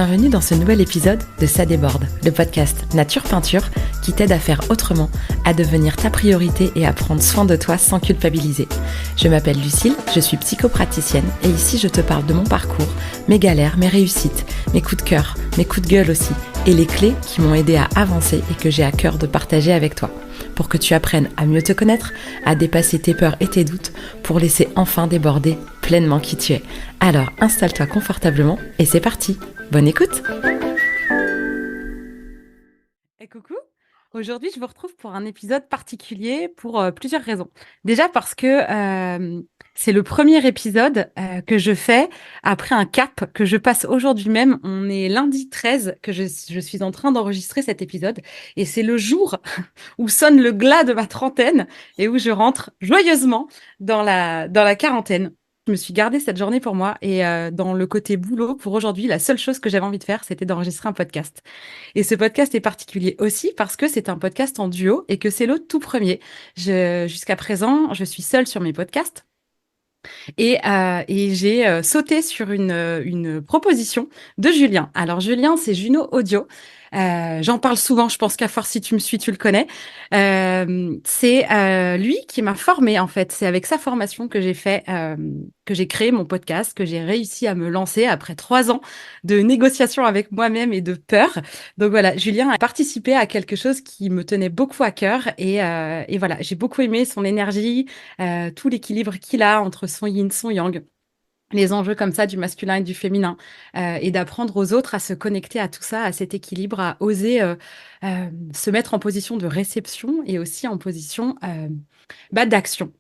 Bienvenue dans ce nouvel épisode de Ça déborde, le podcast Nature Peinture qui t'aide à faire autrement, à devenir ta priorité et à prendre soin de toi sans culpabiliser. Je m'appelle Lucille, je suis psychopraticienne et ici je te parle de mon parcours, mes galères, mes réussites, mes coups de cœur, mes coups de gueule aussi et les clés qui m'ont aidé à avancer et que j'ai à cœur de partager avec toi. Pour que tu apprennes à mieux te connaître, à dépasser tes peurs et tes doutes, pour laisser enfin déborder pleinement qui tu es. Alors installe-toi confortablement et c'est parti. Bonne écoute. Coucou, aujourd'hui je vous retrouve pour un épisode particulier pour plusieurs raisons. Déjà parce que c'est le premier épisode que je fais après un cap que je passe aujourd'hui même. On est lundi 13 que je suis en train d'enregistrer cet épisode et c'est le jour où sonne le glas de ma trentaine et où je rentre joyeusement dans la quarantaine. Je me suis gardée cette journée pour moi et dans le côté boulot, pour aujourd'hui, la seule chose que j'avais envie de faire, c'était d'enregistrer un podcast. Et ce podcast est particulier aussi parce que c'est un podcast en duo et que c'est le tout premier. Jusqu'à présent, je suis seule sur mes podcasts. Et j'ai sauté sur une proposition de Julien. Alors Julien, c'est Juno Audio. J'en parle souvent, je pense qu'à force, si tu me suis, tu le connais. C'est lui qui m'a formée, en fait. C'est avec sa formation que que j'ai créé mon podcast, que j'ai réussi à me lancer après 3 ans de négociations avec moi-même et de peur. Donc voilà, Julien a participé à quelque chose qui me tenait beaucoup à cœur et voilà, j'ai beaucoup aimé son énergie, tout l'équilibre qu'il a entre son yin, son yang, les enjeux comme ça du masculin et du féminin, et d'apprendre aux autres à se connecter à tout ça, à cet équilibre, à oser se mettre en position de réception et aussi en position d'action.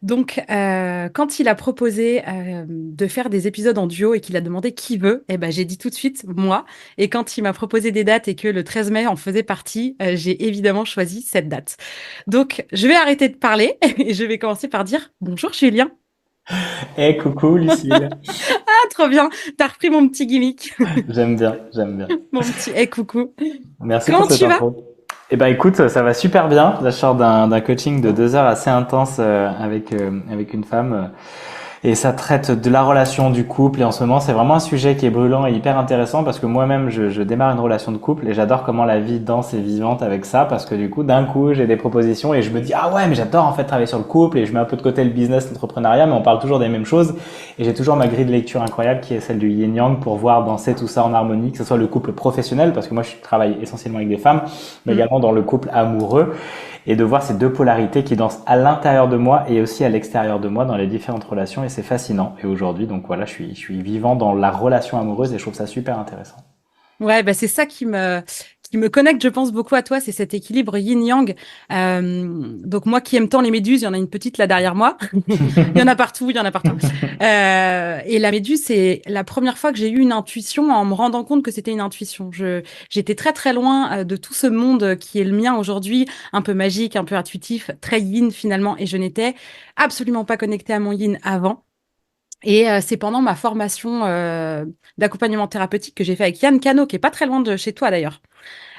Donc, quand il a proposé de faire des épisodes en duo et qu'il a demandé qui veut, eh ben, j'ai dit tout de suite moi. Et quand il m'a proposé des dates et que le 13 mai en faisait partie, j'ai évidemment choisi cette date. Donc, je vais arrêter de parler et je vais commencer par dire bonjour Julien. Eh, coucou Lucille. Ah, trop bien, t'as repris mon petit gimmick, J'aime bien, j'aime bien. mon petit coucou. Merci Comment pour cette tu vas? intro. Eh ben écoute, ça va super bien. Là, je sors d'un coaching de 2 heures assez intense avec une femme. Et ça traite de la relation du couple. Et en ce moment, c'est vraiment un sujet qui est brûlant et hyper intéressant parce que moi-même, je démarre une relation de couple et j'adore comment la vie danse et vivante avec ça parce que du coup, d'un coup, j'ai des propositions et je me dis, ah ouais, mais j'adore en fait travailler sur le couple et je mets un peu de côté le business, l'entrepreneuriat, mais on parle toujours des mêmes choses. Et j'ai toujours ma grille de lecture incroyable qui est celle du yin-yang pour voir danser tout ça en harmonie, que ce soit le couple professionnel parce que moi, je travaille essentiellement avec des femmes, mais Mm. également dans le couple amoureux et de voir ces deux polarités qui dansent à l'intérieur de moi et aussi à l'extérieur de moi dans les différentes relations et c'est fascinant. Et aujourd'hui, donc voilà, je suis vivant dans la relation amoureuse et je trouve ça super intéressant. Ouais, bah c'est ça qui me connecte, je pense, beaucoup à toi, c'est cet équilibre yin-yang. Donc moi qui aime tant les méduses, il y en a une petite là derrière moi. Il y en a partout, il y en a partout. Et la méduse, c'est la première fois que j'ai eu une intuition en me rendant compte que c'était une intuition. J'étais très très loin de tout ce monde qui est le mien aujourd'hui, un peu magique, un peu intuitif, très yin finalement, et je n'étais absolument pas connectée à mon yin avant. Et c'est pendant ma formation d'accompagnement thérapeutique que j'ai fait avec Yann Cano, qui est pas très loin de chez toi d'ailleurs,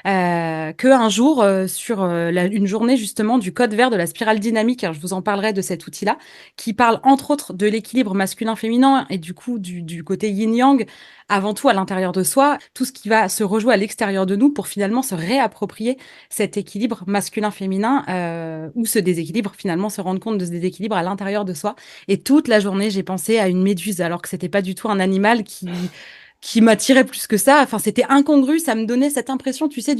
que un jour sur une journée justement du code vert de la spirale dynamique, alors je vous en parlerai de cet outil-là, qui parle entre autres de l'équilibre masculin-féminin et du coup du côté yin-yang, avant tout à l'intérieur de soi, tout ce qui va se rejouer à l'extérieur de nous pour finalement se réapproprier cet équilibre masculin-féminin ou ce déséquilibre, finalement se rendre compte de ce déséquilibre à l'intérieur de soi. Et toute la journée, j'ai pensé à une méduse alors que c'était pas du tout un animal qui m'attirait plus que ça. Enfin, c'était incongru. Ça me donnait cette impression, tu sais,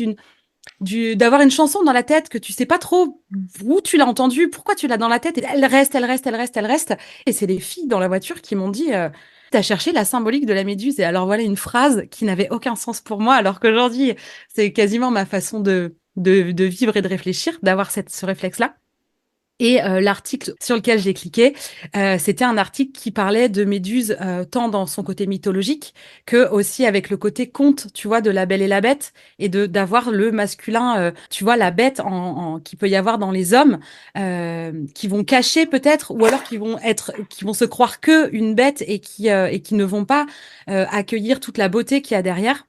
d'avoir une chanson dans la tête que tu sais pas trop où tu l'as entendue, pourquoi tu l'as dans la tête. Et elle reste, elle reste, elle reste, elle reste. Et c'est les filles dans la voiture qui m'ont dit, t'as cherché la symbolique de la méduse. Et alors voilà une phrase qui n'avait aucun sens pour moi, alors qu'aujourd'hui, c'est quasiment ma façon de vivre et de réfléchir, d'avoir ce réflexe-là. Et l'article sur lequel j'ai cliqué, c'était un article qui parlait de Méduse tant dans son côté mythologique que aussi avec le côté conte, tu vois, de La Belle et la Bête et de d'avoir le masculin, tu vois, la bête qui peut y avoir dans les hommes, qui vont cacher peut-être, ou alors qui vont se croire que une bête et qui ne vont pas accueillir toute la beauté qu'il y a derrière.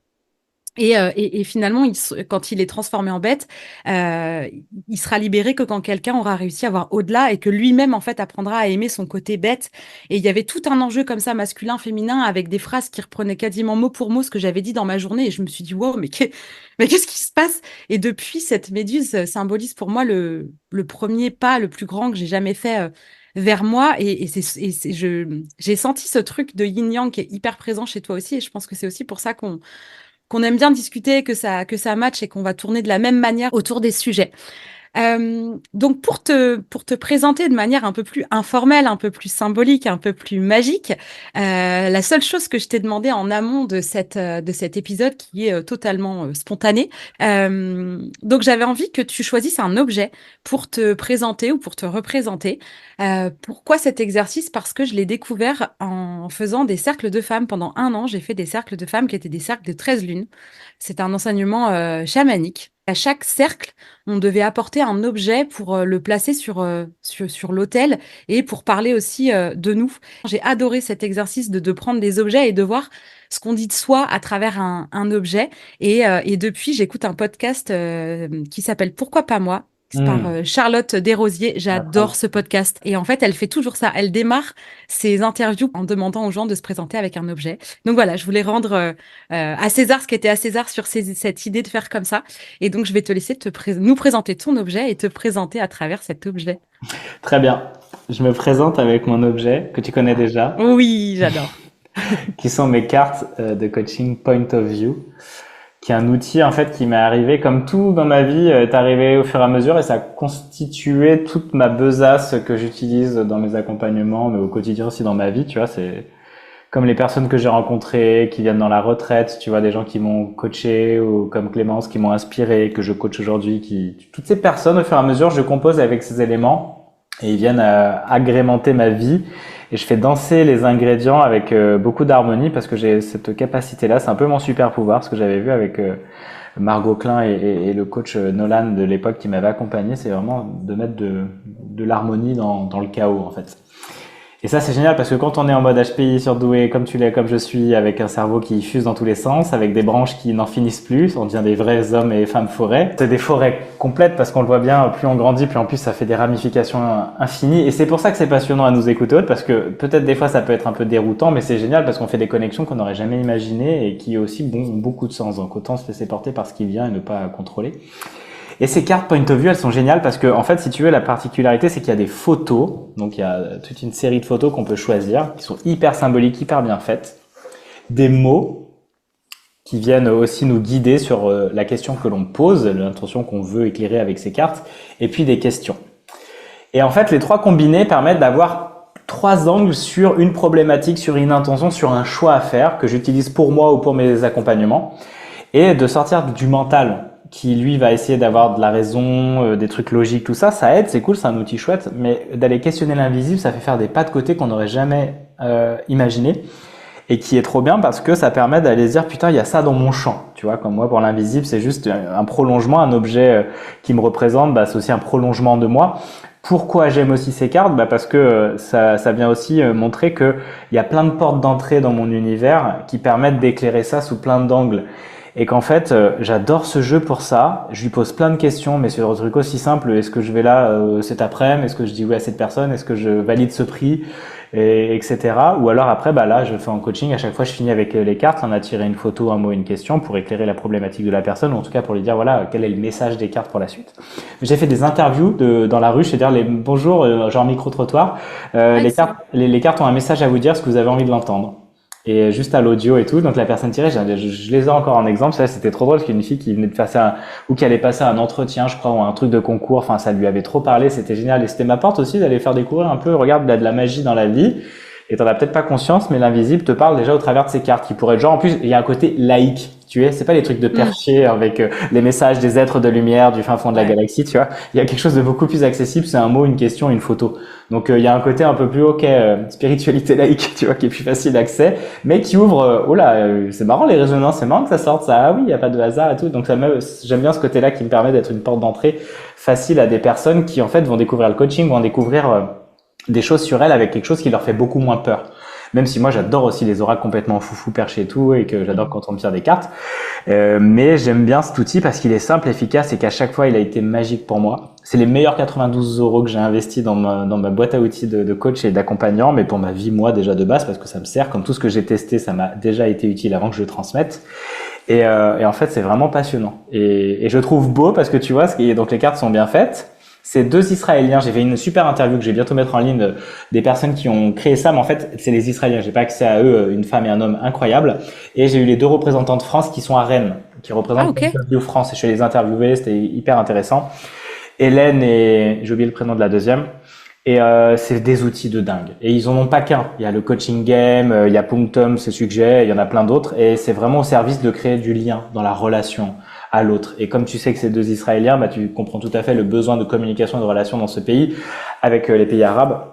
Et finalement, quand il est transformé en bête, euh, il sera libéré que quand quelqu'un aura réussi à voir au-delà et que lui-même, en fait, apprendra à aimer son côté bête. Et il y avait tout un enjeu comme ça, masculin, féminin, avec des phrases qui reprenaient quasiment mot pour mot ce que j'avais dit dans ma journée. Et je me suis dit, wow, mais qu'est-ce qui se passe? Et depuis, cette méduse symbolise pour moi le premier pas, le plus grand que j'ai jamais fait. Vers moi j'ai senti ce truc de yin yang qui est hyper présent chez toi aussi et je pense que c'est aussi pour ça qu'on aime bien discuter, que ça match et qu'on va tourner de la même manière autour des sujets. Donc pour te présenter de manière un peu plus informelle, un peu plus symbolique, un peu plus magique, la seule chose que je t'ai demandé en amont de cet épisode qui est totalement spontané, donc j'avais envie que tu choisisses un objet pour te présenter ou pour te représenter. Pourquoi cet exercice? Parce que je l'ai découvert en faisant des cercles de femmes. Pendant 1 an, j'ai fait des cercles de femmes qui étaient des cercles de 13 lunes. C'est un enseignement chamanique. À chaque cercle, on devait apporter un objet pour le placer sur l'autel et pour parler aussi de nous. J'ai adoré cet exercice de prendre des objets et de voir ce qu'on dit de soi à travers un objet. Et depuis, j'écoute un podcast qui s'appelle Pourquoi pas moi? C'est par Hmm. Charlotte Desrosiers. J'adore ce podcast. Et en fait, elle fait toujours ça. Elle démarre ses interviews en demandant aux gens de se présenter avec un objet. Donc voilà, je voulais rendre à César ce qui était à César sur cette idée de faire comme ça. Et donc, je vais te laisser nous présenter ton objet et te présenter à travers cet objet. Très bien. Je me présente avec mon objet que tu connais déjà, Oui, j'adore. qui sont mes cartes de coaching Point of View, qui est un outil en fait qui m'est arrivé comme tout dans ma vie est arrivé au fur et à mesure et ça a constitué toute ma besace que j'utilise dans mes accompagnements, mais au quotidien aussi dans ma vie. Tu vois, c'est comme les personnes que j'ai rencontrées, qui viennent dans la retraite, tu vois, des gens qui m'ont coaché ou comme Clémence qui m'ont inspiré, que je coach aujourd'hui, toutes ces personnes au fur et à mesure, je compose avec ces éléments et ils viennent agrémenter ma vie et je fais danser les ingrédients avec beaucoup d'harmonie parce que j'ai cette capacité-là, c'est un peu mon super pouvoir, ce que j'avais vu avec Margot Klein et le coach Nolan de l'époque qui m'avait accompagné, c'est vraiment de mettre de l'harmonie dans le chaos en fait. Et ça, c'est génial parce que quand on est en mode HPI surdoué, comme tu l'es, comme je suis, avec un cerveau qui fuse dans tous les sens, avec des branches qui n'en finissent plus, on devient des vrais hommes et femmes forêts. C'est des forêts complètes parce qu'on le voit bien, plus on grandit, plus en plus ça fait des ramifications infinies. Et c'est pour ça que c'est passionnant à nous écouter, parce que peut-être des fois ça peut être un peu déroutant, mais c'est génial parce qu'on fait des connexions qu'on n'aurait jamais imaginées et qui aussi ont beaucoup de sens. Donc autant se laisser porter par ce qui vient et ne pas contrôler. Et ces cartes Point of View, elles sont géniales parce que, en fait, si tu veux, la particularité, c'est qu'il y a des photos. Donc, il y a toute une série de photos qu'on peut choisir, qui sont hyper symboliques, hyper bien faites. Des mots qui viennent aussi nous guider sur la question que l'on pose, l'intention qu'on veut éclairer avec ces cartes, et puis des questions. Et en fait, les trois combinés permettent d'avoir 3 angles sur une problématique, sur une intention, sur un choix à faire que j'utilise pour moi ou pour mes accompagnements, et de sortir du mental qui lui va essayer d'avoir de la raison, des trucs logiques, tout ça, ça aide, c'est cool, c'est un outil chouette, mais d'aller questionner l'invisible, ça fait faire des pas de côté qu'on n'aurait jamais imaginé et qui est trop bien parce que ça permet d'aller se dire putain, il y a ça dans mon champ, tu vois, comme moi pour l'invisible, c'est juste un prolongement, un objet qui me représente, bah, c'est aussi un prolongement de moi. Pourquoi j'aime aussi ces cartes? Bah parce que ça vient aussi montrer que il y a plein de portes d'entrée dans mon univers qui permettent d'éclairer ça sous plein d'angles. Et qu'en fait, j'adore ce jeu pour ça. Je lui pose plein de questions, mais sur un truc aussi simple. Est-ce que je vais là cet après-midi? Est-ce que je dis oui à cette personne? Est-ce que je valide ce prix? Etc. Ou alors après, bah là, je fais en coaching. À chaque fois, je finis avec les cartes. On a tiré une photo, un mot, une question pour éclairer la problématique de la personne, ou en tout cas pour lui dire voilà quel est le message des cartes pour la suite. J'ai fait des interviews dans la rue, c'est-à-dire les bonjour, genre micro-trottoir. Les cartes ont un message à vous dire, ce que vous avez envie de l'entendre. Et juste à l'audio et tout, donc la personne tirée, je les ai encore en exemple. Ça, c'était trop drôle parce qu'une fille qui venait de passer ou qui allait passer un entretien, je crois, ou un truc de concours. Enfin, ça lui avait trop parlé, c'était génial. Et c'était ma porte aussi d'aller faire découvrir un peu. Regarde, il y a de la magie dans la vie. Et t'en as peut-être pas conscience, mais l'invisible te parle déjà au travers de ces cartes qui pourraient être genre, en plus, il y a un côté laïque. Tu es, c'est pas les trucs de perché avec les messages des êtres de lumière du fin fond de la galaxie, tu vois. Il y a quelque chose de beaucoup plus accessible, c'est un mot, une question, une photo. Donc il y a un côté un peu plus spiritualité laïque, tu vois, qui est plus facile d'accès, mais qui ouvre c'est marrant les résonances, c'est marrant que ça sorte ça. Ah oui, il y a pas de hasard et tout. Donc j'aime bien ce côté-là qui me permet d'être une porte d'entrée facile à des personnes qui en fait vont découvrir le coaching, vont découvrir des choses sur elles avec quelque chose qui leur fait beaucoup moins peur. Même si moi j'adore aussi les oracles complètement foufou perchés et tout, et que j'adore quand on me tire des cartes. Mais j'aime bien cet outil parce qu'il est simple, efficace et qu'à chaque fois il a été magique pour moi. C'est les meilleurs 92 € que j'ai investis dans ma boîte à outils de coach et d'accompagnant, mais pour ma vie moi déjà de base parce que ça me sert. Comme tout ce que j'ai testé, ça m'a déjà été utile avant que je le transmette. Et en fait c'est vraiment passionnant. Et je trouve beau parce que tu vois, donc les cartes sont bien faites. C'est deux Israéliens. J'ai fait une super interview que je vais bientôt mettre en ligne des personnes qui ont créé ça, mais en fait, c'est les Israéliens. J'ai pas accès à eux, une femme et un homme incroyables. Et j'ai eu les deux représentants de France qui sont à Rennes, qui Ah, représentent ok. Interview France. Et je les ai interviewés, c'était hyper intéressant. Hélène et j'ai oublié le prénom de la deuxième. Et c'est des outils de dingue. Et ils en ont pas qu'un. Il y a le coaching game, il y a Punctum, c'est celui que j'ai, il y en a plein d'autres. Et c'est vraiment au service de créer du lien dans la relation à l'autre. Et comme tu sais que c'est deux Israéliens, bah tu comprends tout à fait le besoin de communication et de relation dans ce pays avec les pays arabes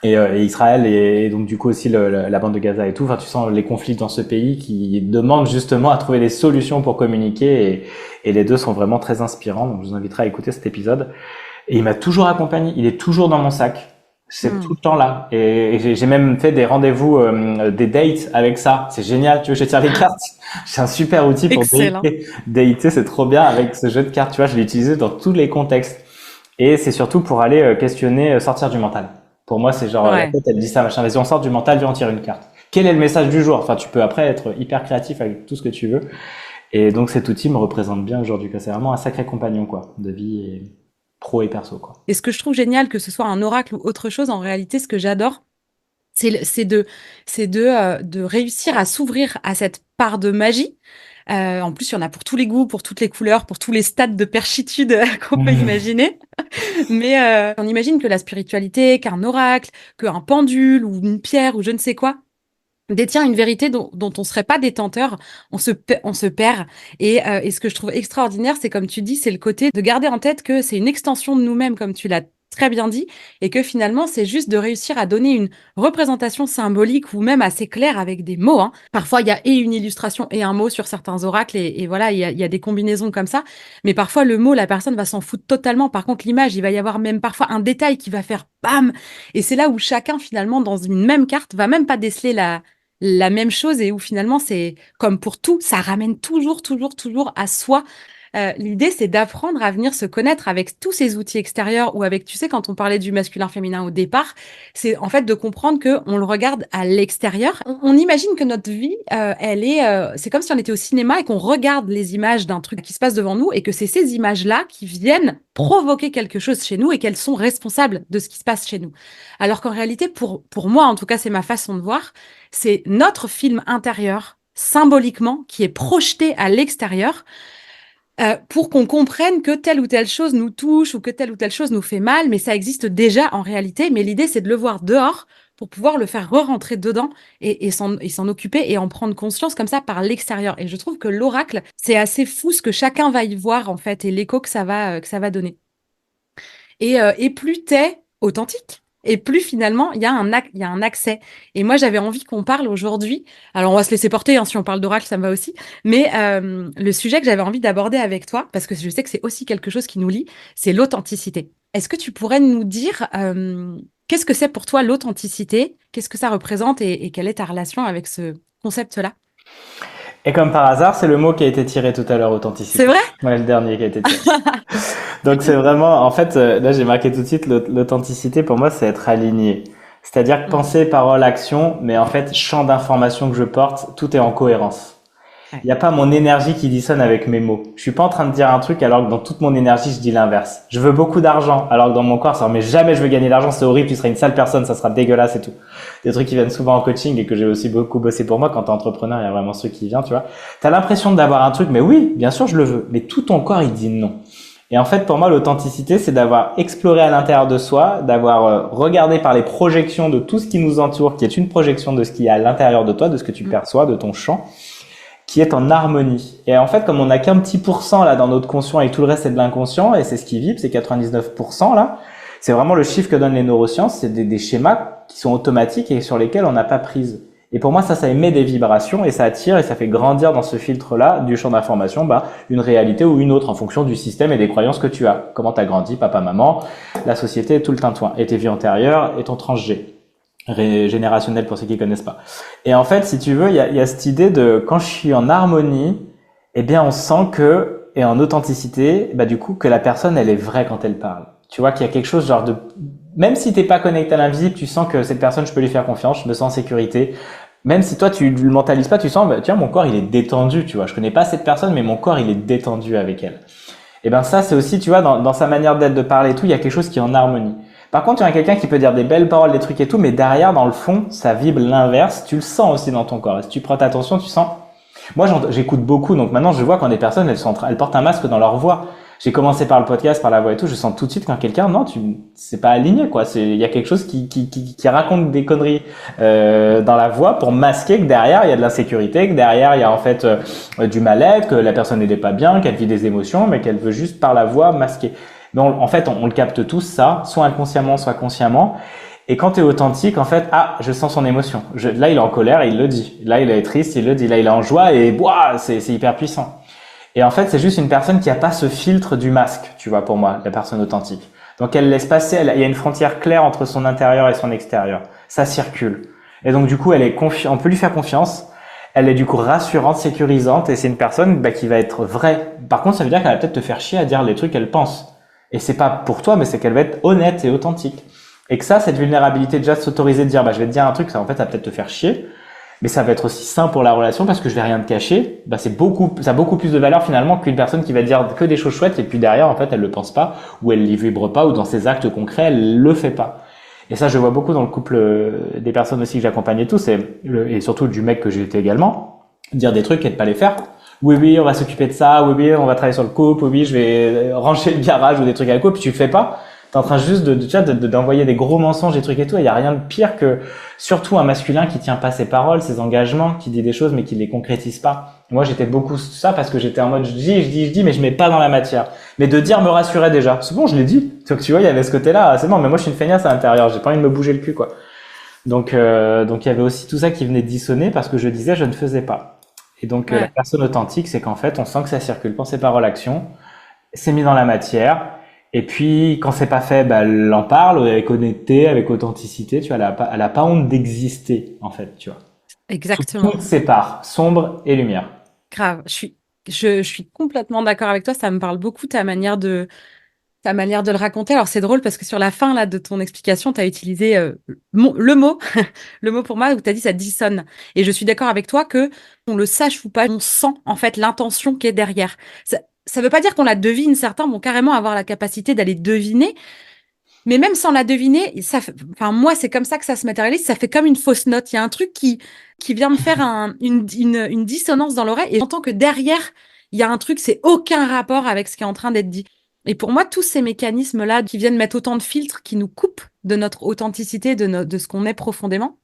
et Israël et donc du coup aussi la bande de Gaza et tout. Enfin, tu sens les conflits dans ce pays qui demandent justement à trouver des solutions pour communiquer et les deux sont vraiment très inspirants. Donc je vous inviterai à écouter cet épisode. Et il m'a toujours accompagné. Il est toujours dans mon sac. C'est tout le temps là. Et j'ai même fait des rendez-vous, des dates avec ça. C'est génial. Tu veux, je tire les cartes. C'est un super outil pour Excellent. dater. Dater, c'est trop bien avec ce jeu de cartes. Tu vois, je l'ai utilisé dans tous les contextes. Et c'est surtout pour aller questionner, sortir du mental. Pour moi, c'est genre, la Ouais. tête, elle dit ça, machin. Vas-y, on sort du mental, viens, on tire une carte. Quel est le message du jour? Enfin, tu peux après être hyper créatif avec tout ce que tu veux. Et donc, cet outil me représente bien aujourd'hui, quoi. C'est vraiment un sacré compagnon, quoi, de vie et pro et perso, quoi. Et ce que je trouve génial, que ce soit un oracle ou autre chose, en réalité, ce que j'adore, c'est de réussir à s'ouvrir à cette part de magie. En plus, il y en a pour tous les goûts, pour toutes les couleurs, pour tous les stades de perchitude qu'on peut imaginer. Mais on imagine que la spiritualité, qu'un oracle, qu'un pendule ou une pierre ou je ne sais quoi détient une vérité dont on serait pas détenteur, on se perd. Et ce que je trouve extraordinaire, c'est comme tu dis, c'est le côté de garder en tête que c'est une extension de nous-mêmes, comme tu l'as très bien dit, et que finalement, c'est juste de réussir à donner une représentation symbolique ou même assez claire avec des mots, hein. Parfois, il y a et une illustration et un mot sur certains oracles, et voilà, il y a des combinaisons comme ça. Mais parfois, le mot, la personne va s'en foutre totalement. Par contre, l'image, il va y avoir même parfois un détail qui va faire bam! Et c'est là où chacun, finalement, dans une même carte, va même pas déceler la même chose et où finalement c'est comme pour tout, ça ramène toujours, toujours, toujours à soi. L'idée, c'est d'apprendre à venir se connaître avec tous ces outils extérieurs ou avec, tu sais, quand on parlait du masculin-féminin au départ, c'est en fait de comprendre que on le regarde à l'extérieur. On imagine que notre vie, c'est comme si on était au cinéma et qu'on regarde les images d'un truc qui se passe devant nous et que c'est ces images-là qui viennent provoquer quelque chose chez nous et qu'elles sont responsables de ce qui se passe chez nous. Alors qu'en réalité, pour moi, en tout cas, c'est ma façon de voir, c'est notre film intérieur, symboliquement, qui est projeté à l'extérieur pour qu'on comprenne que telle ou telle chose nous touche ou que telle ou telle chose nous fait mal, mais ça existe déjà en réalité. Mais l'idée, c'est de le voir dehors pour pouvoir le faire re-rentrer dedans et s'en occuper et en prendre conscience comme ça par l'extérieur. Et je trouve que l'oracle, c'est assez fou ce que chacun va y voir en fait et l'écho que ça va donner. Et plus t'es authentique, et plus finalement il y a un accès. Et moi, j'avais envie qu'on parle aujourd'hui. Alors, on va se laisser porter, hein, si on parle d'oracle, ça me va aussi. Mais le sujet que j'avais envie d'aborder avec toi, parce que je sais que c'est aussi quelque chose qui nous lie, c'est l'authenticité. Est-ce que tu pourrais nous dire qu'est-ce que c'est pour toi l'authenticité? Qu'est-ce que ça représente et quelle est ta relation avec ce concept-là? Et comme par hasard, c'est le mot qui a été tiré tout à l'heure, C'est authenticité. vrai? Ouais, le dernier qui a été tiré. Donc c'est vraiment, en fait, là j'ai marqué tout de suite, l'authenticité pour moi c'est être aligné. C'est-à-dire que Mhm. pensée, parole, action, mais en fait, champ d'information que je porte, tout est en cohérence. Il Ouais. n'y a pas mon énergie qui dissonne avec mes mots. Je suis pas en train de dire un truc alors que dans toute mon énergie, je dis l'inverse. Je veux beaucoup d'argent alors que dans mon corps, ça, mais jamais je veux gagner d'argent, c'est horrible, tu seras une sale personne, ça sera dégueulasse et tout. Des trucs qui viennent souvent en coaching et que j'ai aussi beaucoup bossé pour moi. Quand t'es entrepreneur, il y a vraiment ceux qui viennent, tu vois. T'as l'impression d'avoir un truc, mais oui, bien sûr, je le veux. Mais tout ton corps, il dit non. Et en fait, pour moi, l'authenticité, c'est d'avoir exploré à l'intérieur de soi, d'avoir regardé par les projections de tout ce qui nous entoure, qui est une projection de ce qui est à l'intérieur de toi, de ce que tu Mhm. perçois, de ton champ, qui est en harmonie. Et en fait, comme on n'a qu'un petit pourcent là dans notre conscient et tout le reste c'est de l'inconscient, et c'est ce qui vibre, c'est 99% là, c'est vraiment le chiffre que donnent les neurosciences, c'est des schémas qui sont automatiques et sur lesquels on n'a pas prise. Et pour moi, ça émet des vibrations et ça attire et ça fait grandir dans ce filtre-là du champ d'information, une réalité ou une autre en fonction du système et des croyances que tu as. Comment tu as grandi, papa, maman, la société et tout le tintouin, et tes vies antérieures et ton transgé. Générationnel pour ceux qui connaissent pas. Et en fait, si tu veux, il y a cette idée de quand je suis en harmonie, eh bien, on sent que, et en authenticité, du coup, que la personne, elle est vraie quand elle parle. Tu vois qu'il y a quelque chose genre de, même si t'es pas connecté à l'invisible, tu sens que cette personne, je peux lui faire confiance, je me sens en sécurité. Même si toi, tu le mentalises pas, tu sens, tiens, mon corps, il est détendu, tu vois. Je connais pas cette personne, mais mon corps, il est détendu avec elle. Et ben, ça, c'est aussi, tu vois, dans sa manière d'être, de parler et tout, il y a quelque chose qui est en harmonie. Par contre, il y a quelqu'un qui peut dire des belles paroles, des trucs et tout, mais derrière, dans le fond, ça vibre l'inverse. Tu le sens aussi dans ton corps. Et si tu prêtes attention, tu sens. Moi, j'écoute beaucoup, donc maintenant, je vois quand des personnes, elles portent un masque dans leur voix. J'ai commencé par le podcast, par la voix et tout, je sens tout de suite quand quelqu'un, non, c'est pas aligné, quoi. Il y a quelque chose qui raconte des conneries, dans la voix pour masquer que derrière, il y a de l'insécurité, que derrière, il y a en fait, du mal-être, que la personne n'est pas bien, qu'elle vit des émotions, mais qu'elle veut juste par la voix masquer. Mais en fait, on le capte tous, ça, soit inconsciemment, soit consciemment. Et quand tu es authentique, en fait, je sens son émotion. Là, il est en colère et il le dit. Là, il est triste, il le dit. Là, il est en joie et c'est hyper puissant. Et en fait, c'est juste une personne qui a pas ce filtre du masque, tu vois, pour moi, la personne authentique. Donc, elle laisse passer, il y a une frontière claire entre son intérieur et son extérieur. Ça circule. Et donc, du coup, on peut lui faire confiance. Elle est du coup rassurante, sécurisante et c'est une personne qui va être vraie. Par contre, ça veut dire qu'elle va peut-être te faire chier à dire les trucs qu'elle pense. Et c'est pas pour toi, mais c'est qu'elle va être honnête et authentique. Et que cette vulnérabilité, déjà de s'autoriser de dire, je vais te dire un truc, ça en fait, ça va peut-être te faire chier, mais ça va être aussi sain pour la relation parce que je vais rien te cacher. Ça a beaucoup plus de valeur finalement qu'une personne qui va dire que des choses chouettes et puis derrière, en fait, elle le pense pas, ou elle les vibre pas, ou dans ses actes concrets, elle le fait pas. Et ça, je vois beaucoup dans le couple des personnes aussi que j'accompagne et tout, et surtout du mec que j'ai été également, dire des trucs et de pas les faire. Oui, on va s'occuper de ça, oui, on va travailler sur le couple, oui, je vais ranger le garage ou des trucs à la couple, puis tu le fais pas. T'es en train juste d'envoyer des gros mensonges, des trucs et tout. Il y a rien de pire que, surtout un masculin qui tient pas ses paroles, ses engagements, qui dit des choses mais qui les concrétise pas. Moi, j'étais beaucoup ça parce que j'étais en mode, je dis, mais je mets pas dans la matière. Mais de dire me rassurait déjà. C'est bon, je l'ai dit. Donc, tu vois, il y avait ce côté-là. C'est bon, mais moi, je suis une feignasse à l'intérieur. J'ai pas envie de me bouger le cul, quoi. Donc, il y avait aussi tout ça qui venait dissonner parce que je disais, je ne faisais pas. Et donc, la Ouais. personne authentique, c'est qu'en fait, on sent que ça circule. Pensée, parole, action. C'est mis dans la matière. Et puis, quand c'est pas fait, elle en parle avec honnêteté, avec authenticité. Tu vois, elle a pas honte d'exister, en fait, tu vois. Tout Exactement. sépare, sombre et lumière. Grave. Je suis complètement d'accord avec toi. Ça me parle beaucoup ta manière de le raconter. Alors, c'est drôle parce que sur la fin là, de ton explication, tu as utilisé le mot, le mot pour moi, où tu as dit ça dissonne. Et je suis d'accord avec toi que on le sache ou pas, on sent en fait l'intention qui est derrière. Ça veut pas dire qu'on la devine. Certains vont carrément avoir la capacité d'aller deviner. Mais même sans la deviner, enfin, moi, c'est comme ça que ça se matérialise. Ça fait comme une fausse note. Il y a un truc qui vient me faire une dissonance dans l'oreille et j'entends que derrière, il y a un truc, c'est aucun rapport avec ce qui est en train d'être dit. Et pour moi, tous ces mécanismes-là qui viennent mettre autant de filtres, qui nous coupent de notre authenticité, de ce qu'on est profondément,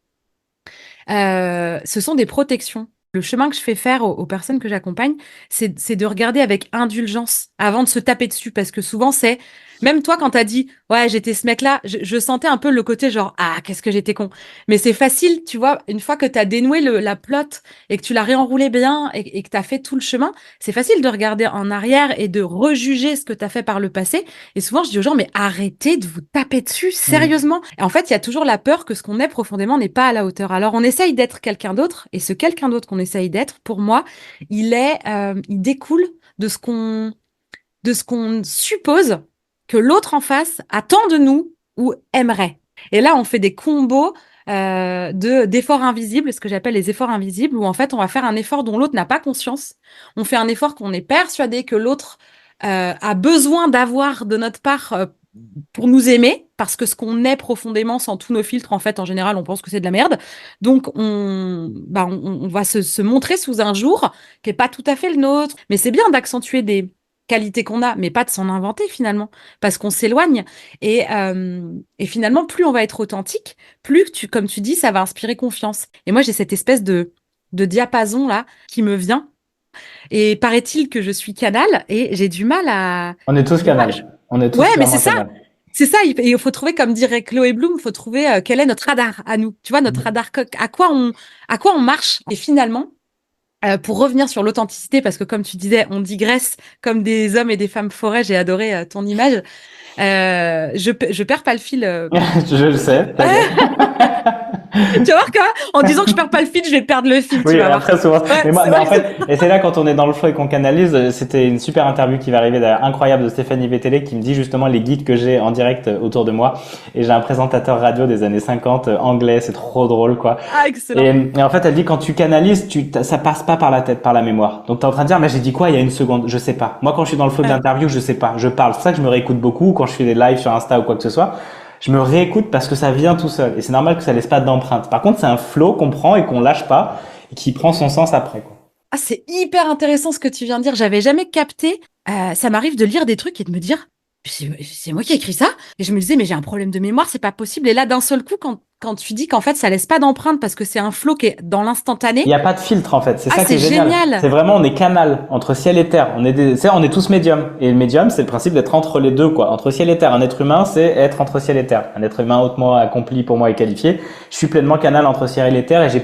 ce sont des protections. Le chemin que je fais faire aux personnes que j'accompagne, c'est de regarder avec indulgence avant de se taper dessus. Parce que souvent, même toi, quand t'as dit, ouais, j'étais ce mec-là, je sentais un peu le côté genre, ah, qu'est-ce que j'étais con. Mais c'est facile, tu vois, une fois que t'as dénoué la plotte et que tu l'as réenroulé bien et que t'as fait tout le chemin, c'est facile de regarder en arrière et de rejuger ce que t'as fait par le passé. Et souvent, je dis aux gens, mais arrêtez de vous taper dessus, Mm. sérieusement. Et en fait, il y a toujours la peur que ce qu'on est profondément n'est pas à la hauteur. Alors, on essaye d'être quelqu'un d'autre, et ce quelqu'un d'autre qu'on essaye d'être, pour moi, il découle de ce qu'on suppose que l'autre en face attend de nous ou aimerait. Et là, on fait des combos d'efforts invisibles, ce que j'appelle les efforts invisibles, où en fait, on va faire un effort dont l'autre n'a pas conscience. On fait un effort qu'on est persuadé que l'autre a besoin d'avoir de notre part pour nous aimer, parce que ce qu'on est profondément sans tous nos filtres, en fait, en général, on pense que c'est de la merde. Donc, on va se montrer sous un jour qui n'est pas tout à fait le nôtre. Mais c'est bien d'accentuer des qualités qu'on a, mais pas de s'en inventer finalement, parce qu'on s'éloigne. Et finalement, plus on va être authentique, plus, comme tu dis, ça va inspirer confiance. Et moi, j'ai cette espèce de diapason là qui me vient. Et paraît-il que je suis canal et j'ai du mal à... On est tous Moi, canal. On est tous ouais, mais c'est clairement ça. canal. c'est ça, il faut trouver, comme dirait Chloé Bloom, il faut trouver quel est notre radar à nous. Tu vois, notre radar, à quoi on marche. Et finalement, pour revenir sur l'authenticité, parce que comme tu disais, on digresse comme des hommes et des femmes forêts. J'ai adoré ton image. Je perds pas le fil. Je le sais, t'inquiète. Tu vas voir qu'en disant que je perds pas le fil, je vais perdre le fil. Tu Oui, vas voir. après souvent. Ouais, Mais moi, c'est mais vrai en que fait, et c'est là quand on est dans le flow et qu'on canalise, c'était une super interview qui va arriver d'ailleurs incroyable de Stéphanie Vétélé qui me dit justement les guides que j'ai en direct autour de moi. Et j'ai un présentateur radio des années 50 anglais, c'est trop drôle quoi. Ah, excellent. Et en fait, elle dit quand tu canalises, ça passe pas par la tête, par la mémoire. Donc t'es en train de dire, mais j'ai dit quoi il y a une seconde? Je sais pas. Moi, quand je suis dans le flow de Ouais. l'interview, je sais pas. Je parle. C'est pour ça que je me réécoute beaucoup quand je fais des lives sur Insta ou quoi que ce soit. Je me réécoute parce que ça vient tout seul. Et c'est normal que ça laisse pas d'empreinte. Par contre, c'est un flow qu'on prend et qu'on lâche pas et qui prend son sens après, quoi. Ah, c'est hyper intéressant ce que tu viens de dire. J'avais jamais capté. Ça m'arrive de lire des trucs et de me dire, c'est moi qui ai écrit ça. Et je me disais, mais j'ai un problème de mémoire, c'est pas possible. Et là, d'un seul coup, quand tu dis qu'en fait, ça laisse pas d'empreinte parce que c'est un flow qui est dans Il n'y l'instantané. a pas de filtre en fait, c'est Ah, ça qui c'est est génial. génial. C'est vraiment on est canal entre ciel et terre. On est tous médiums et le médium c'est le principe d'être entre les deux quoi, entre ciel et terre. Un être humain c'est être entre ciel et terre. Un être humain hautement accompli pour moi et qualifié. Je suis pleinement canal entre ciel et terre et j'ai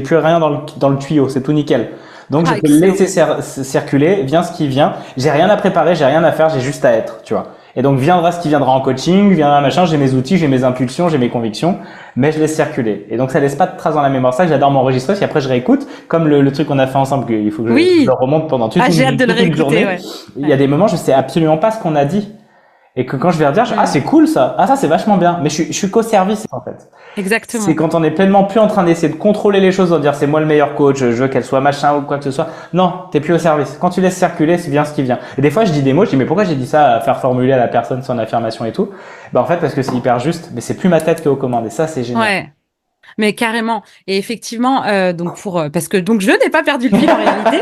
plus rien dans le tuyau, c'est tout nickel. Donc je Ah, peux le excellent. laisser circuler, vient ce qui vient. J'ai rien à préparer, j'ai rien à faire, j'ai juste à être, tu vois. Et donc viendra ce qui viendra en coaching, viendra machin, j'ai mes outils, j'ai mes impulsions, j'ai mes convictions, mais je laisse circuler. Et donc ça laisse pas de traces dans la mémoire. Ça, j'adore m'enregistrer, puis après je réécoute, comme le truc qu'on a fait ensemble, qu'il faut que je le Oui. remonte pendant Ah, j'ai hâte de le toute une réécouter, journée. ouais. Il y a Ouais. des moments, je sais absolument pas ce qu'on a dit. Et que quand je vais redire, ah Mm. c'est cool ça, ah ça c'est vachement bien, mais je suis qu'au service en fait. C'est Exactement. quand on est pleinement plus en train d'essayer de contrôler les choses, de dire c'est moi le meilleur coach, je veux qu'elle soit machin ou quoi que ce soit. Non, t'es plus au service. Quand tu laisses circuler, c'est bien ce qui vient. Et des fois, je dis des mots, je dis mais pourquoi j'ai dit ça à faire formuler à la personne son affirmation et tout? Ben en fait parce que c'est hyper juste, mais c'est plus ma tête qui est aux commandes et ça c'est génial. Ouais. Mais carrément. Et effectivement, donc parce que donc je n'ai pas perdu le fil en réalité.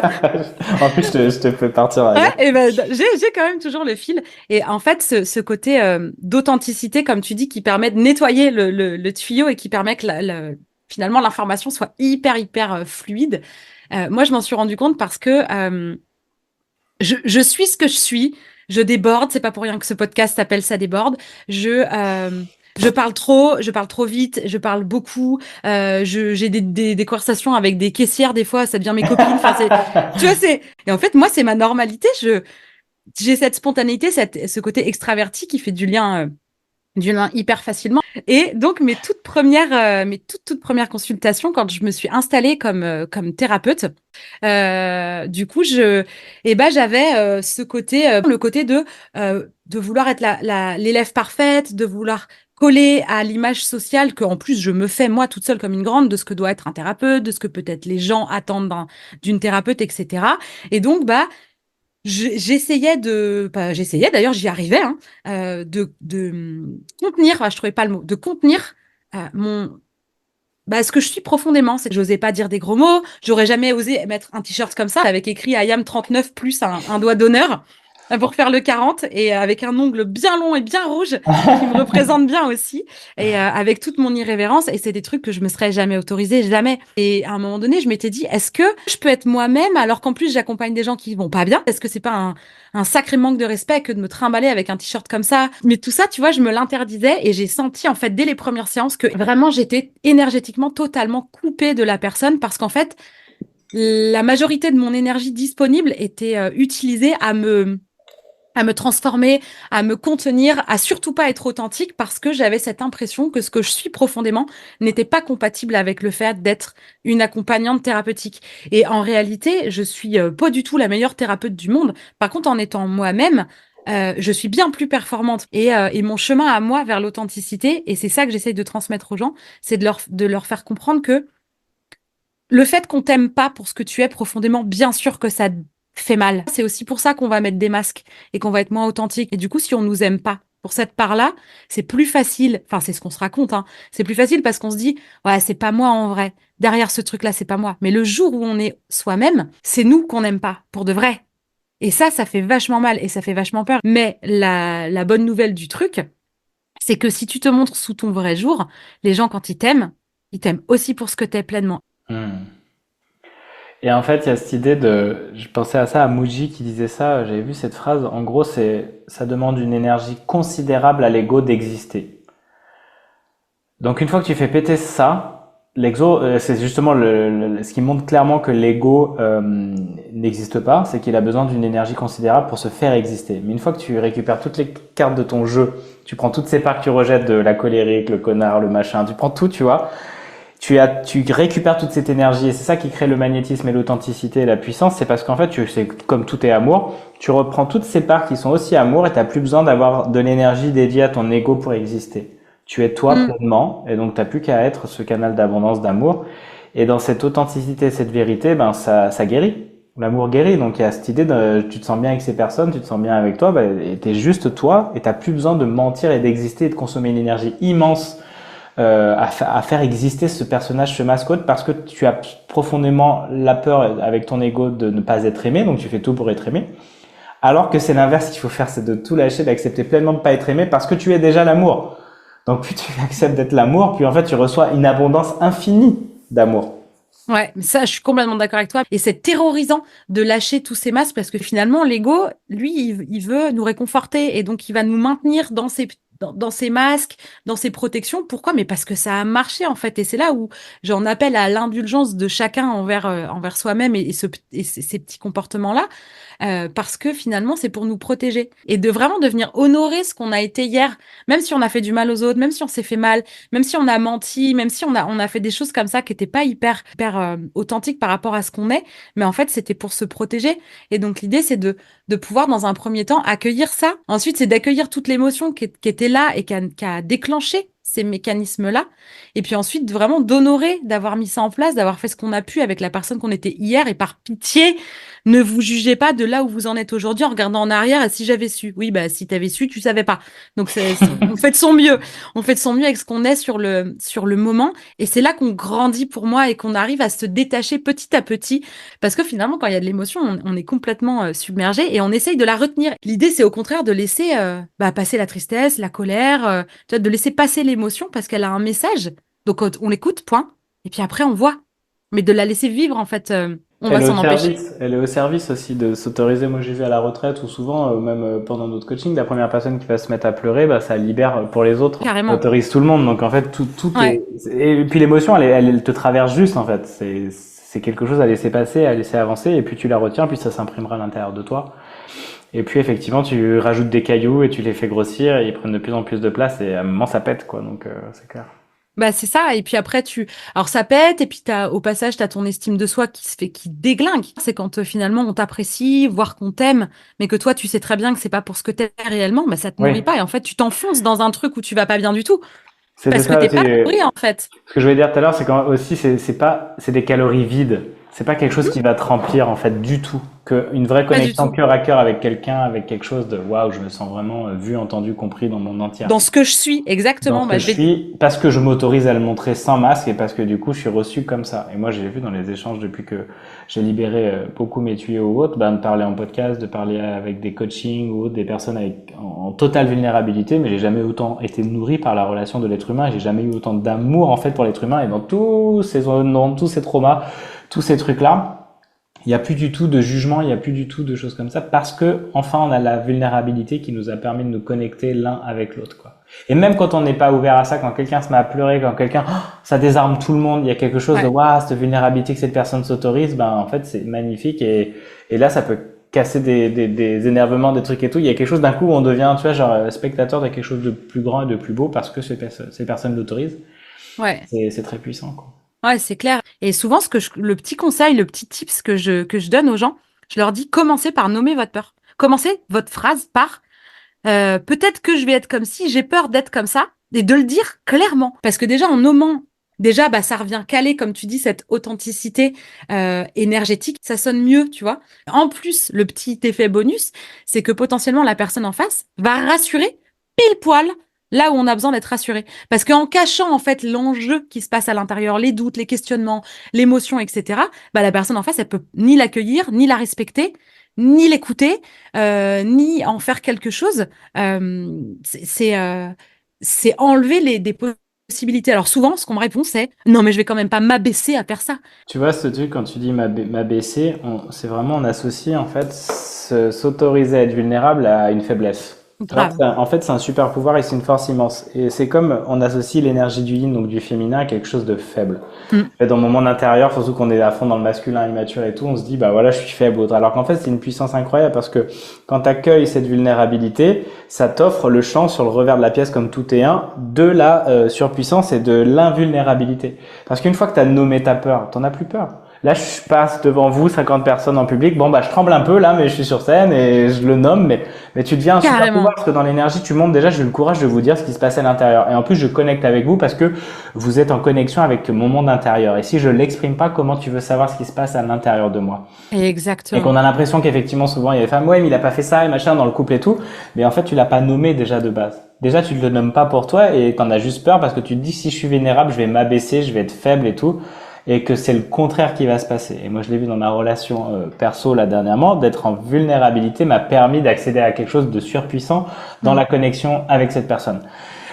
En plus, je te fais partir Ouais, ailleurs. et ben j'ai quand même toujours le fil. Et en fait, ce côté d'authenticité, comme tu dis, qui permet de nettoyer le tuyau et qui permet que finalement l'information soit hyper fluide. Moi, je m'en suis rendu compte parce que je suis ce que je suis. Je déborde. C'est pas pour rien que ce podcast s'appelle Ça déborde. Je parle trop vite, je parle beaucoup. J'ai des conversations avec des caissières des fois, ça devient mes copines. Enfin, tu vois, et en fait, moi, c'est ma normalité. J'ai cette spontanéité, ce côté extraverti qui fait du lien hyper facilement. Et donc, mes toutes premières consultations, quand je me suis installée comme thérapeute, du coup, j'avais ce côté, le côté de vouloir être l'élève parfaite, de vouloir coller à l'image sociale que, en plus, je me fais moi toute seule comme une grande de ce que doit être un thérapeute, de ce que peut-être les gens attendent d'une thérapeute, etc. Et donc, j'essayais d'ailleurs, j'y arrivais, hein, contenir, enfin, je trouvais pas le mot, de contenir ce que je suis profondément. C'est que j'osais pas dire des gros mots, j'aurais jamais osé mettre un t-shirt comme ça avec écrit I am 39 plus un doigt d'honneur pour faire le 40 et avec un ongle bien long et bien rouge qui me représente bien aussi et avec toute mon irrévérence. Et c'est des trucs que je me serais jamais autorisée, jamais. Et à un moment donné, je m'étais dit, est-ce que je peux être moi-même alors qu'en plus j'accompagne des gens qui vont pas bien? Est-ce que c'est pas un sacré manque de respect que de me trimballer avec un t-shirt comme ça? Mais tout ça, tu vois, je me l'interdisais et j'ai senti en fait dès les premières séances que vraiment j'étais énergétiquement totalement coupée de la personne parce qu'en fait la majorité de mon énergie disponible était utilisée à me transformer, à me contenir, à surtout pas être authentique parce que j'avais cette impression que ce que je suis profondément n'était pas compatible avec le fait d'être une accompagnante thérapeutique. Et en réalité, je suis pas du tout la meilleure thérapeute du monde. Par contre, en étant moi-même, je suis bien plus performante. Et mon chemin à moi vers l'authenticité, et c'est ça que j'essaye de transmettre aux gens, c'est de leur faire comprendre que le fait qu'on t'aime pas pour ce que tu es profondément, bien sûr que ça fait mal. C'est aussi pour ça qu'on va mettre des masques et qu'on va être moins authentique. Et du coup, si on nous aime pas pour cette part-là, c'est plus facile. Enfin, c'est ce qu'on se raconte, hein. C'est plus facile parce qu'on se dit, ouais, c'est pas moi en vrai. Derrière ce truc-là, c'est pas moi. Mais le jour où on est soi-même, c'est nous qu'on n'aime pas pour de vrai. Et ça fait vachement mal et ça fait vachement peur. Mais la bonne nouvelle du truc, c'est que si tu te montres sous ton vrai jour, les gens, quand ils t'aiment aussi pour ce que t'es pleinement. Hmm. Et en fait, il y a cette idée de, je pensais à ça, à Muji qui disait ça, j'avais vu cette phrase, en gros, ça demande une énergie considérable à l'ego d'exister. Donc une fois que tu fais péter ça, l'exo, c'est justement ce qui montre clairement que l'ego n'existe pas, c'est qu'il a besoin d'une énergie considérable pour se faire exister. Mais une fois que tu récupères toutes les cartes de ton jeu, tu prends toutes ces parts que tu rejettes de la colérique, le connard, le machin, tu prends tout, tu vois, tu récupères toute cette énergie et c'est ça qui crée le magnétisme et l'authenticité et la puissance. C'est parce qu'en fait, c'est comme tout est amour, tu reprends toutes ces parts qui sont aussi amour et t'as plus besoin d'avoir de l'énergie dédiée à ton ego pour exister. Tu es toi Mm. pleinement et donc t'as plus qu'à être ce canal d'abondance, d'amour. Et dans cette authenticité, cette vérité, ben ça guérit. L'amour guérit. Donc il y a cette idée de tu te sens bien avec ces personnes, tu te sens bien avec toi, ben, et t'es juste toi et t'as plus besoin de mentir et d'exister et de consommer une énergie immense à faire exister ce personnage, ce mascotte, parce que tu as profondément la peur avec ton ego de ne pas être aimé, donc tu fais tout pour être aimé. Alors que c'est l'inverse qu'il faut faire, c'est de tout lâcher, d'accepter pleinement de ne pas être aimé, parce que tu es déjà l'amour. Donc plus tu acceptes d'être l'amour, puis en fait tu reçois une abondance infinie d'amour. Ouais, mais ça, je suis complètement d'accord avec toi. Et c'est terrorisant de lâcher tous ces masques parce que finalement, l'ego, lui, il veut nous réconforter et donc il va nous maintenir dans ses masques, dans ses protections. Pourquoi? Mais parce que ça a marché en fait. Et c'est là où j'en appelle à l'indulgence de chacun envers soi-même et ces petits comportements-là. Parce que finalement, c'est pour nous protéger et de vraiment devenir honorer ce qu'on a été hier, même si on a fait du mal aux autres, même si on s'est fait mal, même si on a menti, même si on a fait des choses comme ça qui n'étaient pas hyper authentiques par rapport à ce qu'on est, mais en fait, c'était pour se protéger. Et donc, l'idée, c'est de pouvoir, dans un premier temps, accueillir ça. Ensuite, c'est d'accueillir toute l'émotion qui était là et qui a déclenché ces mécanismes-là. Et puis ensuite, vraiment d'honorer, d'avoir mis ça en place, d'avoir fait ce qu'on a pu avec la personne qu'on était hier. Et par pitié, ne vous jugez pas de là où vous en êtes aujourd'hui en regardant en arrière. Et si j'avais su, oui, bah si t'avais su, tu savais pas. Donc on fait de son mieux. On fait de son mieux avec ce qu'on est sur le moment. Et c'est là qu'on grandit pour moi et qu'on arrive à se détacher petit à petit. Parce que finalement, quand il y a de l'émotion, on est complètement submergé et on essaye de la retenir. L'idée, c'est au contraire de laisser passer la tristesse, la colère, tu vois, de laisser passer l'émotion parce qu'elle a un message. Donc on l'écoute, point. Et puis après, on voit. Mais de la laisser vivre, en fait, on va s'en empêcher. Elle est au service aussi de s'autoriser. Moi, j'ai vu à la retraite ou souvent, même pendant notre coaching, la première personne qui va se mettre à pleurer, bah, ça libère pour les autres. Ça Carrément. autorise tout le monde. Donc, en fait, tout est, Ouais. et puis l'émotion, elle te traverse juste, en fait. C'est quelque chose à laisser passer, à laisser avancer, et puis tu la retiens, puis ça s'imprimera à l'intérieur de toi. Et puis, effectivement, tu rajoutes des cailloux et tu les fais grossir, et ils prennent de plus en plus de place, et à un moment, ça pète, quoi. Donc, c'est clair. Bah, c'est ça. Et puis après, alors ça pète, et puis au passage, t'as ton estime de soi qui déglingue. C'est quand finalement on t'apprécie, voire qu'on t'aime, mais que toi, tu sais très bien que c'est pas pour ce que t'es réellement, bah, ça te Oui. nourrit pas. Et en fait, tu t'enfonces dans un truc où tu vas pas bien du tout. C'était Parce que ça t'es aussi. pas nourri, en fait. Ce que je voulais dire tout à l'heure, c'est quand aussi, c'est pas, c'est des calories vides. C'est pas quelque chose Mhm. qui va te remplir, en fait, du tout. Que une vraie Pas du connexion tout. cœur à cœur avec quelqu'un, avec quelque chose de waouh, je me sens vraiment vu, entendu, compris dans mon Dans entièreté. ce que je suis, Dans exactement. ce que Bah, je suis, parce que je m'autorise à le montrer sans masque et parce que du coup, je suis reçu comme ça. Et moi, j'ai vu dans les échanges depuis que j'ai libéré beaucoup mes tuyaux ou autres, ben, de parler en podcast, de parler avec des coachings ou autres, des personnes en totale vulnérabilité, mais j'ai jamais autant été nourri par la relation de l'être humain et j'ai jamais eu autant d'amour, en fait, pour l'être humain et dans tous ces traumas, tous ces trucs-là. Il n'y a plus du tout de jugement, il n'y a plus du tout de choses comme ça, parce que enfin on a la vulnérabilité qui nous a permis de nous connecter l'un avec l'autre, quoi. Et même quand on n'est pas ouvert à ça, quand quelqu'un se met à pleurer, quand quelqu'un, ça désarme tout le monde, il y a quelque chose de Ouais. waouh, cette vulnérabilité que cette personne s'autorise, ben en fait c'est magnifique et là ça peut casser des énervements, des trucs et tout. Il y a quelque chose d'un coup où on devient, tu vois, genre spectateur de quelque chose de plus grand et de plus beau parce que ces personnes l'autorisent. Ouais. C'est très puissant, quoi. Ouais, c'est clair. Et souvent, le petit conseil, le petit tips que je donne aux gens, je leur dis, commencez par nommer votre peur. Commencez votre phrase par peut-être que je vais être comme si, j'ai peur d'être comme ça, et de le dire clairement. Parce que déjà, en nommant, déjà, bah, ça revient caler, comme tu dis, cette authenticité énergétique, ça sonne mieux, tu vois. En plus, le petit effet bonus, c'est que potentiellement, la personne en face va rassurer pile poil là où on a besoin d'être rassuré. Parce qu'en cachant, en fait, l'enjeu qui se passe à l'intérieur, les doutes, les questionnements, l'émotion, etc., bah, la personne en face, elle peut ni l'accueillir, ni la respecter, ni l'écouter, ni en faire quelque chose. C'est c'est enlever des possibilité. Alors souvent, ce qu'on me répond, c'est non, mais je vais quand même pas m'abaisser à faire ça. Tu vois, ce truc, quand tu dis m'abaisser, c'est vraiment, on associe, en fait, s'autoriser à être vulnérable à une faiblesse. Alors que Grave. en fait, c'est un super pouvoir et c'est une force immense. Et c'est comme on associe l'énergie du yin, donc du féminin, à quelque chose de faible. Mm. Et dans mon monde intérieur, surtout qu'on est à fond dans le masculin immature et tout, on se dit, bah voilà, je suis faible. Alors qu'en fait, c'est une puissance incroyable parce que quand tu accueilles cette vulnérabilité, ça t'offre le champ sur le revers de la pièce, comme tout est un, de la surpuissance et de l'invulnérabilité. Parce qu'une fois que tu as nommé ta peur, t'en as plus peur. Là, je passe devant vous, 50 personnes en public. Bon, bah, je tremble un peu là, mais je suis sur scène et je le nomme. Mais tu deviens un super pouvoir Carrément. parce que dans l'énergie, tu montes déjà. J'ai eu le courage de vous dire ce qui se passe à l'intérieur. Et en plus, je connecte avec vous parce que vous êtes en connexion avec mon monde intérieur. Et si je l'exprime pas, comment tu veux savoir ce qui se passe à l'intérieur de moi? Et qu'on Exactement. a l'impression qu'effectivement, souvent, il y a des femmes, ouais, mais il a pas fait ça et machin dans le couple et tout. Mais en fait, tu l'as pas nommé déjà de base. Déjà, tu ne le nommes pas pour toi et t'en as juste peur parce que tu te dis, si je suis vulnérable, je vais m'abaisser, je vais être faible et tout. Et que c'est le contraire qui va se passer. Et moi, je l'ai vu dans ma relation perso là dernièrement, d'être en vulnérabilité m'a permis d'accéder à quelque chose de surpuissant dans Mm. la connexion avec cette personne.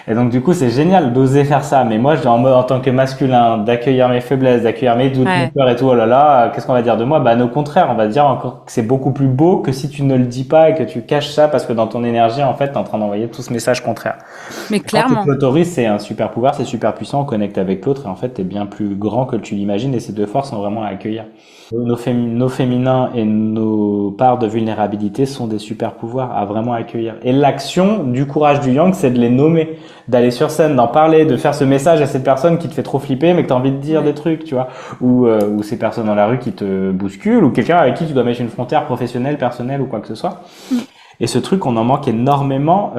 Et donc du coup, c'est génial d'oser faire ça. Mais moi, en mode en tant que masculin, d'accueillir mes faiblesses, d'accueillir mes doutes, mes Ouais. peurs et tout. Oh là là, qu'est-ce qu'on va dire de moi? Bah, au contraire, on va dire encore que c'est beaucoup plus beau que si tu ne le dis pas et que tu caches ça parce que dans ton énergie, en fait, t'es en train d'envoyer tout ce message contraire. Mais Quand tu te clairement. l'autorises, c'est un super pouvoir, c'est super puissant, on connecte avec l'autre et en fait, t'es bien plus grand que tu l'imagines et ces deux forces sont vraiment à accueillir. Nos féminins et nos parts de vulnérabilité sont des super pouvoirs à vraiment accueillir. Et l'action du courage du yang, c'est de les nommer, d'aller sur scène, d'en parler, de faire ce message à cette personne qui te fait trop flipper mais que t'as envie de dire des Ouais. trucs, tu vois. Ou ces personnes dans la rue qui te bousculent, ou quelqu'un avec qui tu dois mettre une frontière professionnelle, personnelle ou quoi que ce soit. Mm. Et ce truc, on en manque énormément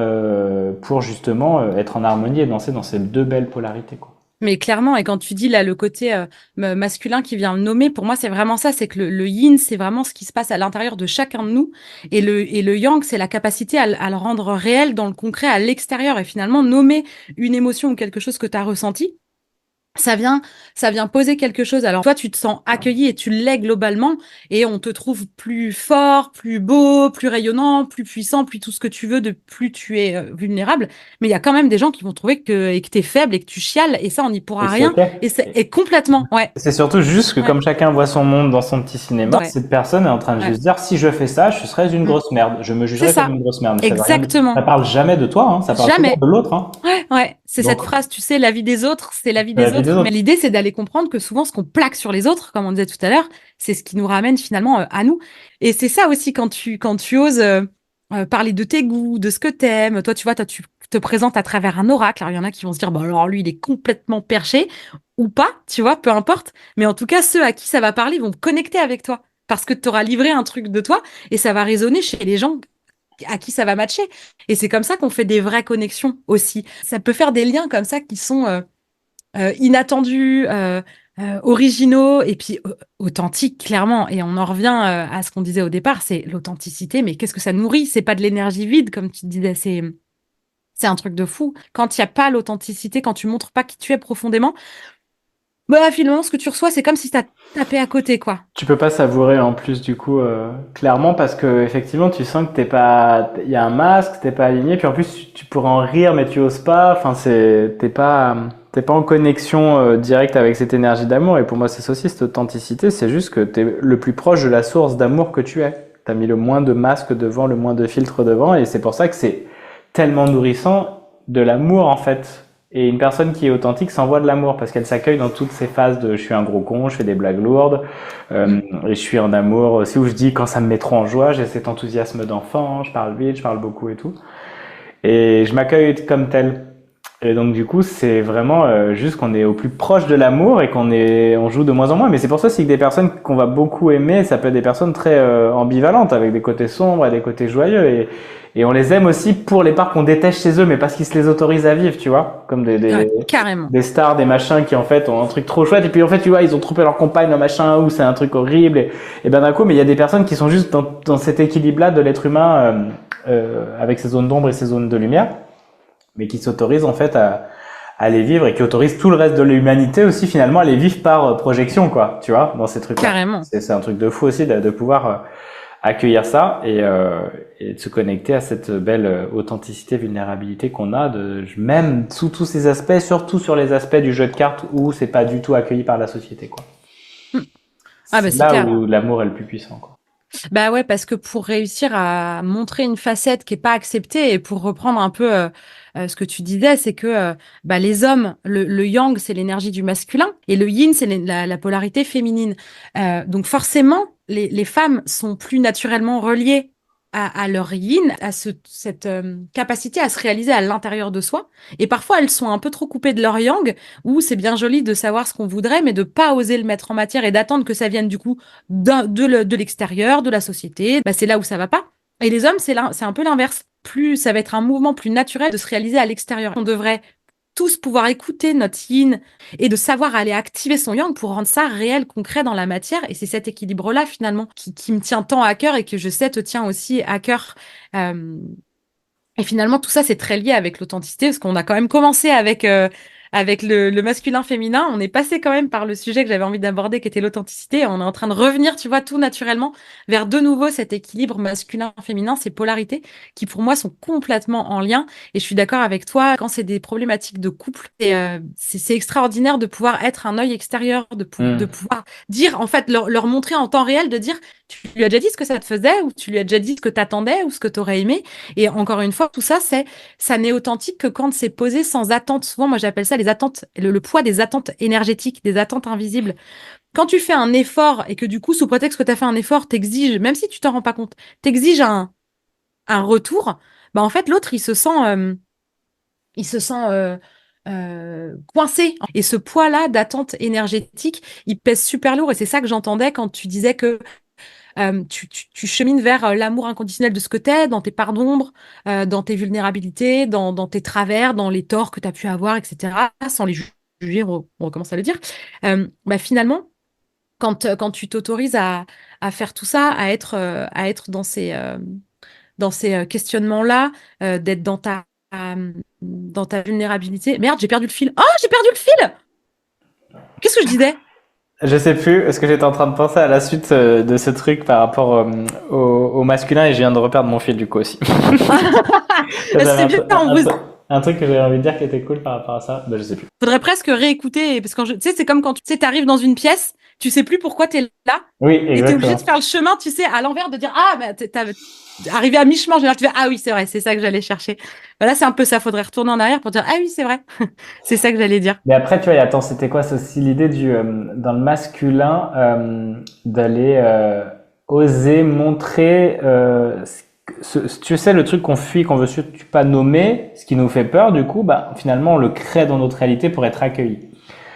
pour justement être en harmonie et danser dans ces deux belles polarités, quoi. Mais clairement, et quand tu dis là le côté masculin qui vient le nommer, pour moi c'est vraiment ça, c'est que le yin, c'est vraiment ce qui se passe à l'intérieur de chacun de nous, et le yang, c'est la capacité à le rendre réel dans le concret, à l'extérieur, et finalement nommer une émotion ou quelque chose que tu as ressenti. Ça vient, ça vient poser quelque chose. Alors toi, tu te sens accueilli et tu l'es globalement, et on te trouve plus fort, plus beau, plus rayonnant, plus puissant, plus tout ce que tu veux, de plus tu es vulnérable. Mais il y a quand même des gens qui vont trouver que t'es faible et que tu chiales, et ça, on n'y Et pourra c'est rien. ok. Et complètement, ouais, C'est surtout juste que ouais, comme chacun voit son monde dans son petit cinéma, ouais, cette personne est en train de ouais. juste dire si je fais ça, je serais une Mm. grosse merde. Je me C'est jugerais comme ça, une grosse merde. Mais ça veut rien dire. Ça exactement. parle jamais de toi, hein, ça parle toujours Jamais. de l'autre, hein. Ouais, ouais. C'est Donc, cette phrase, tu sais, la vie des autres, c'est la vie c'est la des vie des autres. Mais autres. l'idée, c'est d'aller comprendre que souvent, ce qu'on plaque sur les autres, comme on disait tout à l'heure, c'est ce qui nous ramène finalement à nous. Et c'est ça aussi quand tu oses parler de tes goûts, de ce que t'aimes. Toi, tu vois, toi, tu te présentes à travers un oracle. Alors, il y en a qui vont se dire, bah, alors lui, il est complètement perché ou pas, tu vois, peu importe. Mais en tout cas, ceux à qui ça va parler vont connecter avec toi parce que tu auras livré un truc de toi et ça va résonner chez les gens à qui ça va matcher. Et c'est comme ça qu'on fait des vraies connexions aussi. Ça peut faire des liens comme ça qui sont inattendus, originaux et puis authentiques, clairement. Et on en revient à ce qu'on disait au départ, c'est l'authenticité. Mais qu'est-ce que ça nourrit? C'est pas de l'énergie vide, comme tu disais, c'est un truc de fou. Quand il n'y a pas l'authenticité, quand tu montres pas qui tu es profondément, bah finalement, ce que tu reçois, c'est comme si tu as tapé à côté, quoi. Tu peux pas savourer en plus du coup clairement parce que effectivement tu sens que t'es pas, il y a un masque, t'es pas aligné, puis en plus tu pourrais en rire mais tu oses pas. Enfin t'es pas en connexion directe avec cette énergie d'amour. Et pour moi c'est ça aussi cette authenticité, c'est juste que t'es le plus proche de la source d'amour que tu es. T'as mis le moins de masques devant, le moins de filtres devant, et c'est pour ça que c'est tellement nourrissant de l'amour en fait. Et une personne qui est authentique s'envoie de l'amour parce qu'elle s'accueille dans toutes ces phases de je suis un gros con, je fais des blagues lourdes, Mm. et je suis en amour aussi où je dis quand ça me met trop en joie, j'ai cet enthousiasme d'enfant, je parle vite, je parle beaucoup et tout. Et je m'accueille comme tel. Et donc du coup, c'est vraiment juste qu'on est au plus proche de l'amour et on joue de moins en moins. Mais c'est pour ça aussi que des personnes qu'on va beaucoup aimer, ça peut être des personnes très ambivalentes, avec des côtés sombres et des côtés joyeux. Et on les aime aussi pour les parts qu'on déteste chez eux, mais parce qu'ils se les autorisent à vivre, tu vois, comme Ouais, carrément. des stars, des machins qui en fait ont un truc trop chouette. Et puis en fait, tu vois, ils ont trompé leur compagne, un machin, ou c'est un truc horrible. Et ben d'un coup, mais il y a des personnes qui sont juste dans cet équilibre-là de l'être humain, avec ses zones d'ombre et ses zones de lumière, mais qui s'autorisent en fait à les vivre et qui autorisent tout le reste de l'humanité aussi finalement à les vivre par projection, quoi, tu vois, dans ces trucs-là. Carrément. C'est un truc de fou aussi de pouvoir accueillir ça et de se connecter à cette belle authenticité, vulnérabilité qu'on a, même sous tous ces aspects, surtout sur les aspects du jeu de cartes où c'est pas du tout accueilli par la société, quoi. Mm. Ah bah C'est c'est là clair. où l'amour est le plus puissant, quoi. Bah ouais, parce que pour réussir à montrer une facette qui est pas acceptée, et pour reprendre un peu ce que tu disais, c'est que bah, les hommes, le yang, c'est l'énergie du masculin, et le yin, c'est la polarité féminine. Donc forcément, les femmes sont plus naturellement reliées à leur yin, à cette capacité à se réaliser à l'intérieur de soi. Et parfois, elles sont un peu trop coupées de leur yang, où c'est bien joli de savoir ce qu'on voudrait, mais de pas oser le mettre en matière et d'attendre que ça vienne du coup de l'extérieur, de la société, bah, c'est là où ça va pas. Et les hommes, c'est un peu l'inverse. Plus ça va être un mouvement plus naturel de se réaliser à l'extérieur. On devrait tous pouvoir écouter notre yin et de savoir aller activer son yang pour rendre ça réel, concret dans la matière. Et c'est cet équilibre-là, finalement, qui me tient tant à cœur et que je sais te tient aussi à cœur. Euh, et finalement, tout ça, c'est très lié avec l'authenticité, parce qu'on a quand même commencé avec le masculin-féminin. On est passé quand même par le sujet que j'avais envie d'aborder, qui était l'authenticité. On est en train de revenir, tu vois, tout naturellement vers de nouveau cet équilibre masculin-féminin, ces polarités qui, pour moi, sont complètement en lien. Et je suis d'accord avec toi, quand c'est des problématiques de couple, c'est extraordinaire de pouvoir être un œil extérieur, de Mm. pouvoir dire, en fait, leur montrer en temps réel, de dire, tu lui as déjà dit ce que ça te faisait, ou tu lui as déjà dit ce que tu attendais, ou ce que tu aurais aimé. Et encore une fois, tout ça, ça n'est authentique que quand c'est posé sans attente. Souvent, moi, j'appelle ça les attentes, le poids des attentes énergétiques, des attentes invisibles. Quand tu fais un effort et que du coup, sous prétexte que tu as fait un effort, t'exiges, même si tu t'en rends pas compte, t'exiges un retour, bah en fait, l'autre, il se sent coincé. Et ce poids-là d'attente énergétique, il pèse super lourd. Et c'est ça que j'entendais quand tu disais que tu chemines vers l'amour inconditionnel de ce que tu es, dans tes parts d'ombre, dans tes vulnérabilités, dans tes travers, dans les torts que tu as pu avoir, etc., sans les juger, on recommence à le dire. Bah, finalement, quand tu t'autorises à faire tout ça, à être dans ces questionnements-là, d'être dans ta vulnérabilité. Merde, j'ai perdu le fil. Oh, j'ai perdu le fil! Qu'est-ce que je disais? Je sais plus, est-ce que j'étais en train de penser à la suite de ce truc par rapport au masculin et je viens de reperdre mon fil du coup aussi. J'avais C'est bien, un truc que j'avais envie de dire qui était cool par rapport à ça, je sais plus. faudrait presque réécouter, parce que tu sais, c'est comme quand tu sais, t'arrives dans une pièce, tu sais plus pourquoi t'es là, Oui, et t'es obligé exactement. de faire le chemin, tu sais, à l'envers, de dire, ah, bah, arrivé à mi-chemin, en général, tu fais, ah oui, c'est vrai, c'est ça que j'allais chercher. Voilà, c'est un peu ça, faudrait retourner en arrière pour dire, ah oui, c'est vrai, c'est ça que j'allais dire. Mais après, tu vois, attends, c'était quoi? C'est aussi l'idée dans le masculin, d'aller oser montrer, tu sais, le truc qu'on fuit, qu'on veut surtout pas nommer, ce qui nous fait peur, du coup, bah, finalement, on le crée dans notre réalité pour être accueilli. La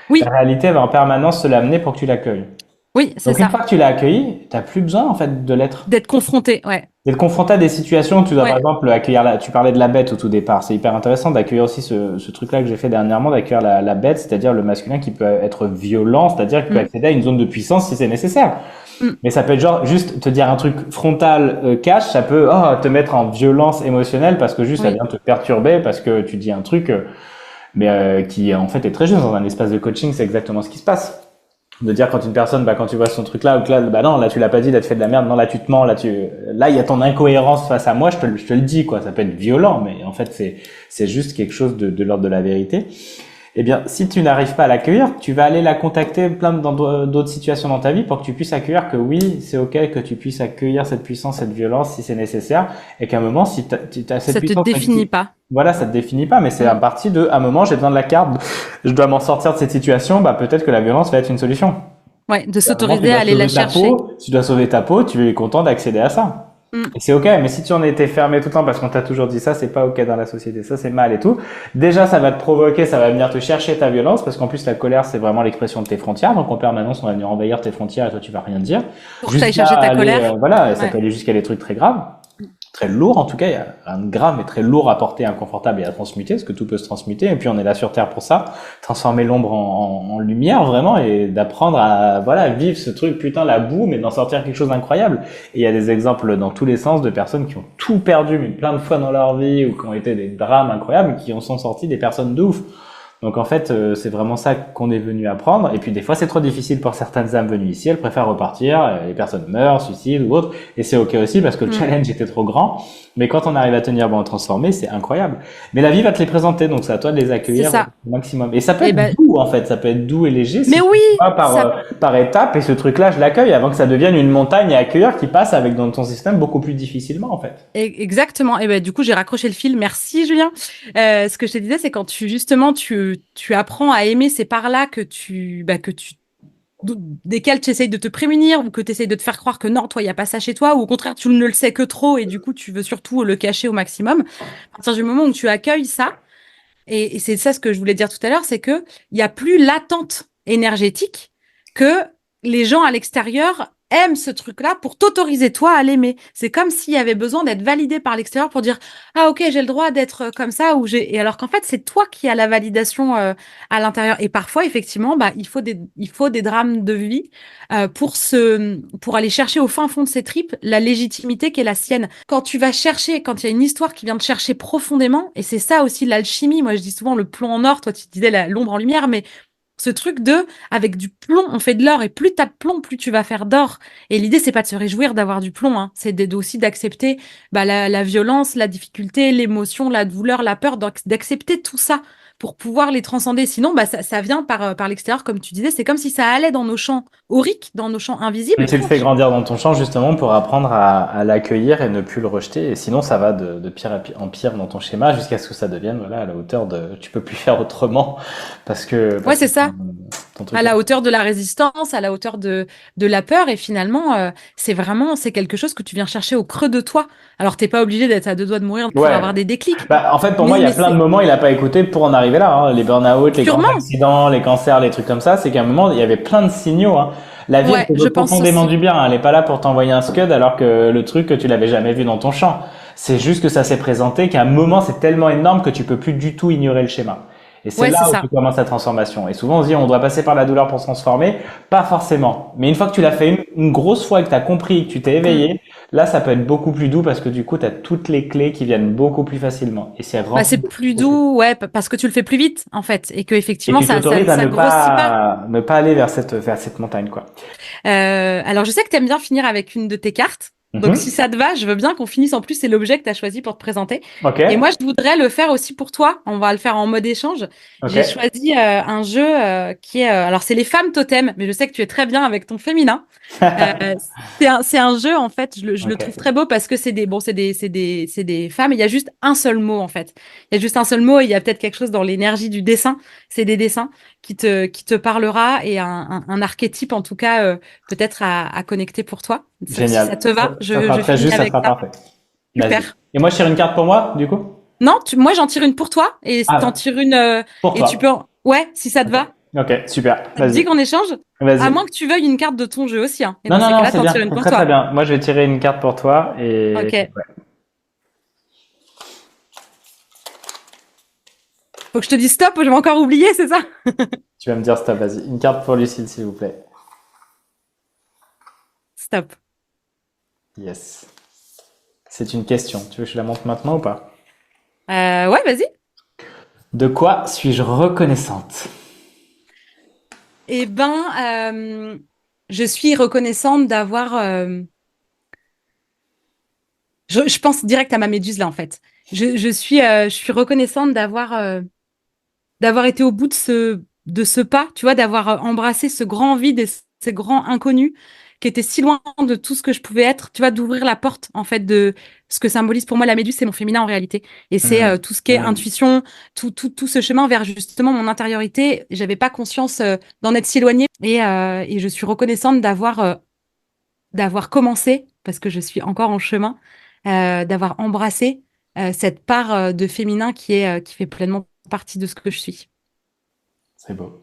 Oui, réalité va en permanence se l'amener pour que tu l'accueilles. oui, c'est Donc, une ça, fois que tu l'as accueilli, t'as plus besoin, en fait, de l'être. d'être confronté, ouais, D'être confronté à des situations où tu dois, par ouais, exemple, accueillir tu parlais de la bête au tout départ. C'est hyper intéressant d'accueillir aussi ce truc-là que j'ai fait dernièrement, d'accueillir la bête, c'est-à-dire le masculin qui peut être violent, c'est-à-dire qu'il peut mm, accéder à une zone de puissance si c'est nécessaire. mm, Mais ça peut être genre juste te dire un truc frontal, cash, ça peut te mettre en violence émotionnelle parce que juste ça oui, vient te perturber parce que tu dis un truc, mais qui en fait est très juste dans un espace de coaching, c'est exactement ce qui se passe. De dire quand une personne, bah quand tu vois son truc là, ou que là, bah non, là tu l'as pas dit, là tu fais de la merde, non là tu te mens, là il y a ton incohérence face à moi, je te le dis quoi, ça peut être violent, mais en fait c'est juste quelque chose de l'ordre de la vérité. Eh bien, si tu n'arrives pas à l'accueillir, tu vas aller la contacter plein dans d'autres situations dans ta vie pour que tu puisses accueillir que oui, c'est ok que tu puisses accueillir cette puissance, cette violence si c'est nécessaire, et qu'à un moment, si tu as cette ça te puissance, mais définit pas. voilà, ça te définit pas, mais c'est à Mm. partir de, à un moment, j'ai besoin de la carte, je dois m'en sortir de cette situation, bah peut-être que la violence va être une solution. Ouais, de À un moment, tu s'autoriser à dois aller la sauver ta chercher. peau, tu dois sauver ta peau, tu es content d'accéder à ça. Mm. Et c'est ok, mais si tu en étais fermé tout le temps parce qu'on t'a toujours dit ça, c'est pas ok dans la société, ça c'est mal et tout. Déjà, ça va te provoquer, ça va venir te chercher ta violence parce qu'en plus la colère c'est vraiment l'expression de tes frontières, donc en permanence on va venir envahir tes frontières et toi tu vas rien dire. Pour que tu ailles Jusqu'à chercher ta aller, colère. voilà, ça Ouais. peut aller jusqu'à des trucs très graves, très lourds en tout cas, il y a un grave mais très lourd à porter, inconfortable et à transmuter, parce que tout peut se transmuter. Et puis on est là sur Terre pour ça, transformer l'ombre en lumière vraiment et d'apprendre à voilà vivre ce truc putain la boue, mais d'en sortir quelque chose d'incroyable. Et il y a des exemples dans tous les sens de personnes qui ont tout perdu mais plein de fois dans leur vie ou qui ont été des drames incroyables et qui en sont sortis des personnes de ouf. Donc en fait, c'est vraiment ça qu'on est venu apprendre. Et puis des fois, c'est trop difficile pour certaines âmes venues ici. Elles préfèrent repartir. Les personnes meurent, suicident ou autre. Et c'est ok aussi parce que le Mm. challenge était trop grand. Mais quand on arrive à tenir bon, à transformer, c'est incroyable. Mais la vie va te les présenter, donc c'est à toi de les C'est accueillir ça. au maximum. Et ça peut Et être ben, doux en fait. Ça peut être doux et léger si mais tu oui, vas par ça par étapes. Et ce truc-là, je l'accueille avant que ça devienne une montagne à accueillir qui passe avec dans ton système beaucoup plus difficilement en fait. exactement. Et ben du coup, j'ai raccroché le fil. Merci Julien. Ce que je te disais, c'est quand tu apprends à aimer ces parts-là desquelles tu essayes de te prémunir ou que tu essayes de te faire croire que non, toi, il n'y a pas ça chez toi, ou au contraire, tu ne le sais que trop et du coup, tu veux surtout le cacher au maximum. À partir du moment où tu accueilles ça, et c'est ça ce que je voulais dire tout à l'heure, c'est que il y a plus l'attente énergétique que les gens à l'extérieur aiment ce truc-là pour t'autoriser toi à l'aimer. C'est comme s'il y avait besoin d'être validé par l'extérieur pour dire ah ok j'ai le droit d'être comme ça ou j'ai et alors qu'en fait c'est toi qui as la validation à l'intérieur et parfois effectivement bah il faut des drames de vie pour aller chercher au fin fond de ses tripes la légitimité qui est la sienne. Quand tu vas chercher, quand il y a une histoire qui vient te chercher profondément, et c'est ça aussi l'alchimie, moi je dis souvent le plomb en or, toi tu disais l'ombre en lumière, mais ce truc de, avec du plomb, on fait de l'or, et plus t'as de plomb, plus tu vas faire d'or. Et l'idée, c'est pas de se réjouir d'avoir du plomb, hein. C'est aussi d'accepter bah, la violence, la difficulté, l'émotion, la douleur, la peur, d'accepter tout ça pour pouvoir les transcender. Sinon, bah, ça vient par l'extérieur, comme tu disais, c'est comme si ça allait dans nos champs auriques, dans nos champs Et invisibles. tu le fais grandir dans ton champ justement pour apprendre à l'accueillir et ne plus le rejeter. Et sinon, ça va de pire en pire dans ton schéma jusqu'à ce que ça devienne voilà, à la hauteur de... Tu peux plus faire autrement Ouais, parce que c'est ça. ton À truc est... la hauteur de la résistance, à la hauteur de la peur. Et finalement, c'est quelque chose que tu viens chercher au creux de toi. Alors, t'es pas obligé d'être à deux doigts de mourir pour Ouais. avoir des déclics. Bah, en fait, pour moi, Mais, il y a mais plein de c'est moments, il a pas écouté pour en arriver là. Hein. Les burn-out, les grands sûrement. accidents, les cancers, les trucs comme ça. C'est qu'à un moment, il y avait plein de signaux. Hein. La vie, elle Ouais, te je veut pense profondément aussi. du bien. Hein. Elle est pas là pour t'envoyer un scud alors que le truc que tu l'avais jamais vu dans ton champ. C'est juste que ça s'est présenté qu'à un moment, c'est tellement énorme que tu peux plus du tout ignorer le schéma. Et c'est Ouais, là c'est où tu ça. commences la transformation. Et souvent, on se dit, on doit passer par la douleur pour se transformer. Pas forcément. Mais une fois que tu l'as fait une grosse fois et que tu as compris, que tu t'es Mm. éveillé, là, ça peut être beaucoup plus doux parce que du coup, tu as toutes les clés qui viennent beaucoup plus facilement. Et c'est Bah, rempli c'est de plus beaucoup plus. doux, ouais, parce que tu le fais plus vite, en fait. Et que Et effectivement, tu ça, ça, t'autorises à ça grossit pas. ne pas aller vers cette montagne, quoi. Alors, je sais que tu aimes bien finir avec une de tes cartes. Donc, si Mhm. ça te va, je veux bien qu'on finisse. En plus, c'est l'objet que tu as choisi pour te présenter. Ok, Et moi, je voudrais le faire aussi pour toi. On va le faire en mode échange. ok. J'ai choisi un jeu qui est... alors, c'est les femmes totems, mais je sais que tu es très bien avec ton féminin. Euh, c'est un jeu, en fait, je le trouve Ok. très beau parce que c'est des femmes. Et il y a juste un seul mot, en fait. Il y a juste un seul mot et il y a peut-être quelque chose dans l'énergie du dessin. C'est des dessins qui te parlera et un archétype, en tout cas, peut-être à connecter pour toi. Si ça Génial. te va, Ça je, sera je très finis juste, ça avec sera ça. parfait. Vas-y. Super. Et moi, je tire une carte pour moi, du coup? Non, moi, j'en tire une pour toi et t'en Ah, tires une pour et tu peux... toi. Ouais, si ça te Ok. va. Ok, super. Ça te dit Vas-y. qu'on échange? À Vas-y. moins que tu veuilles une carte de ton jeu aussi, hein. Et Non, dans non, ces non, cas-là, c'est t'en bien. tires une C'est pour très, très toi. bien. Moi, je vais tirer une carte pour toi et Ok. ouais. Faut que je te dise stop, je vais encore oublier, c'est ça? Tu vas me dire stop, vas-y. Une carte pour Lucille, s'il vous plaît. Stop. Yes. C'est une question. Tu veux que je la montre maintenant ou pas? Ouais, vas-y. De quoi suis-je reconnaissante? Eh ben, je suis reconnaissante d'avoir... je pense direct à ma méduse là, en fait. Je suis reconnaissante d'avoir été au bout de ce pas, tu vois, d'avoir embrassé ce grand vide et ces grands inconnus qui étaient si loin de tout ce que je pouvais être, tu vois, d'ouvrir la porte, en fait, de ce que symbolise pour moi la méduse, c'est mon féminin en réalité. Et c'est Hmm. tout ce qui est intuition, tout ce chemin vers justement mon intériorité. J'avais pas conscience d'en être si éloignée et je suis reconnaissante d'avoir commencé, parce que je suis encore en chemin, d'avoir embrassé cette part de féminin qui fait pleinement partie de ce que je suis. C'est beau.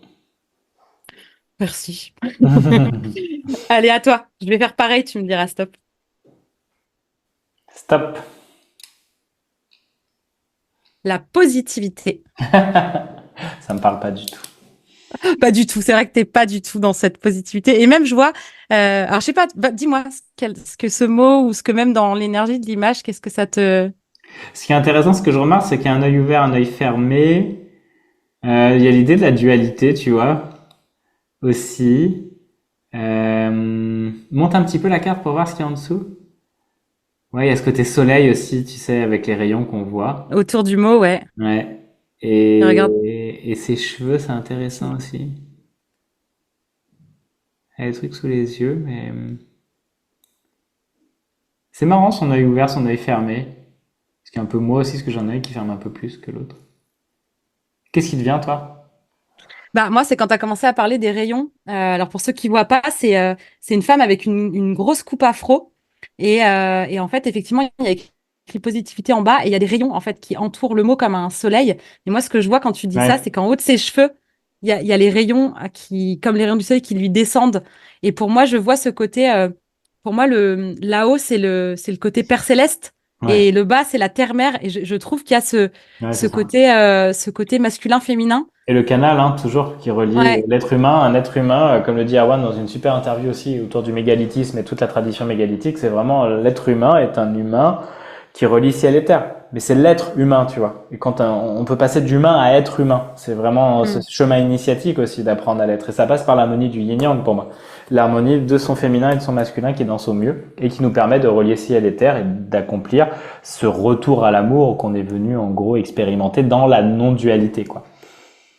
Merci. Allez, à toi. Je vais faire pareil, tu me diras stop. Stop. La positivité. Ça me parle pas du tout. Pas du tout. C'est vrai que t'es pas du tout dans cette positivité. Et même, je vois. Alors, je sais pas. Dis-moi ce que ce mot ou ce que même dans l'énergie de l'image, qu'est-ce que ça te. Ce qui est intéressant, ce que je remarque, c'est qu'il y a un œil ouvert, un œil fermé. Il y a l'idée de la dualité, tu vois, aussi. Monte un petit peu la carte pour voir ce qu'il y a en dessous. Ouais, il y a ce côté soleil aussi, tu sais, avec les rayons qu'on voit. Autour du mot, ouais. Ouais. Et regarde. Et ses cheveux, c'est intéressant aussi. Elle a des trucs sous les yeux, mais c'est marrant son œil ouvert, son œil fermé. Parce qu'il y a un peu moi aussi, parce que j'ai un œil qui ferme un peu plus que l'autre. Qu'est-ce qui te vient, toi? Bah, moi, c'est quand tu as commencé à parler des rayons. Alors, pour ceux qui voient pas, c'est une femme avec une grosse coupe afro. Et en fait, effectivement, il y a écrit positivité en bas et il y a des rayons, en fait, qui entourent le mot comme un soleil. Et moi, ce que je vois quand tu dis ça, Ouais, c'est qu'en haut de ses cheveux, il y a les rayons comme les rayons du soleil qui lui descendent. Et pour moi, je vois ce côté, pour moi, là-haut, c'est le côté Père Céleste. ouais, Et le bas, c'est la terre-mère. Et je trouve qu'il y a ouais, c'est ça. ce côté masculin-féminin. Et le canal, hein, toujours, qui relie Ouais, l'être humain, un être humain, comme le dit Erwan dans une super interview aussi autour du mégalithisme et toute la tradition mégalithique, c'est vraiment l'être humain est un humain qui relie ciel et terre. Mais c'est l'être humain, tu vois. Et quand on peut passer d'humain à être humain, c'est vraiment ce mm. chemin initiatique aussi d'apprendre à l'être. Et ça passe par l'harmonie du yin-yang pour moi. L'harmonie de son féminin et de son masculin qui est dans son mieux et qui nous permet de relier ciel et terre et d'accomplir ce retour à l'amour qu'on est venu en gros expérimenter dans la non-dualité, quoi.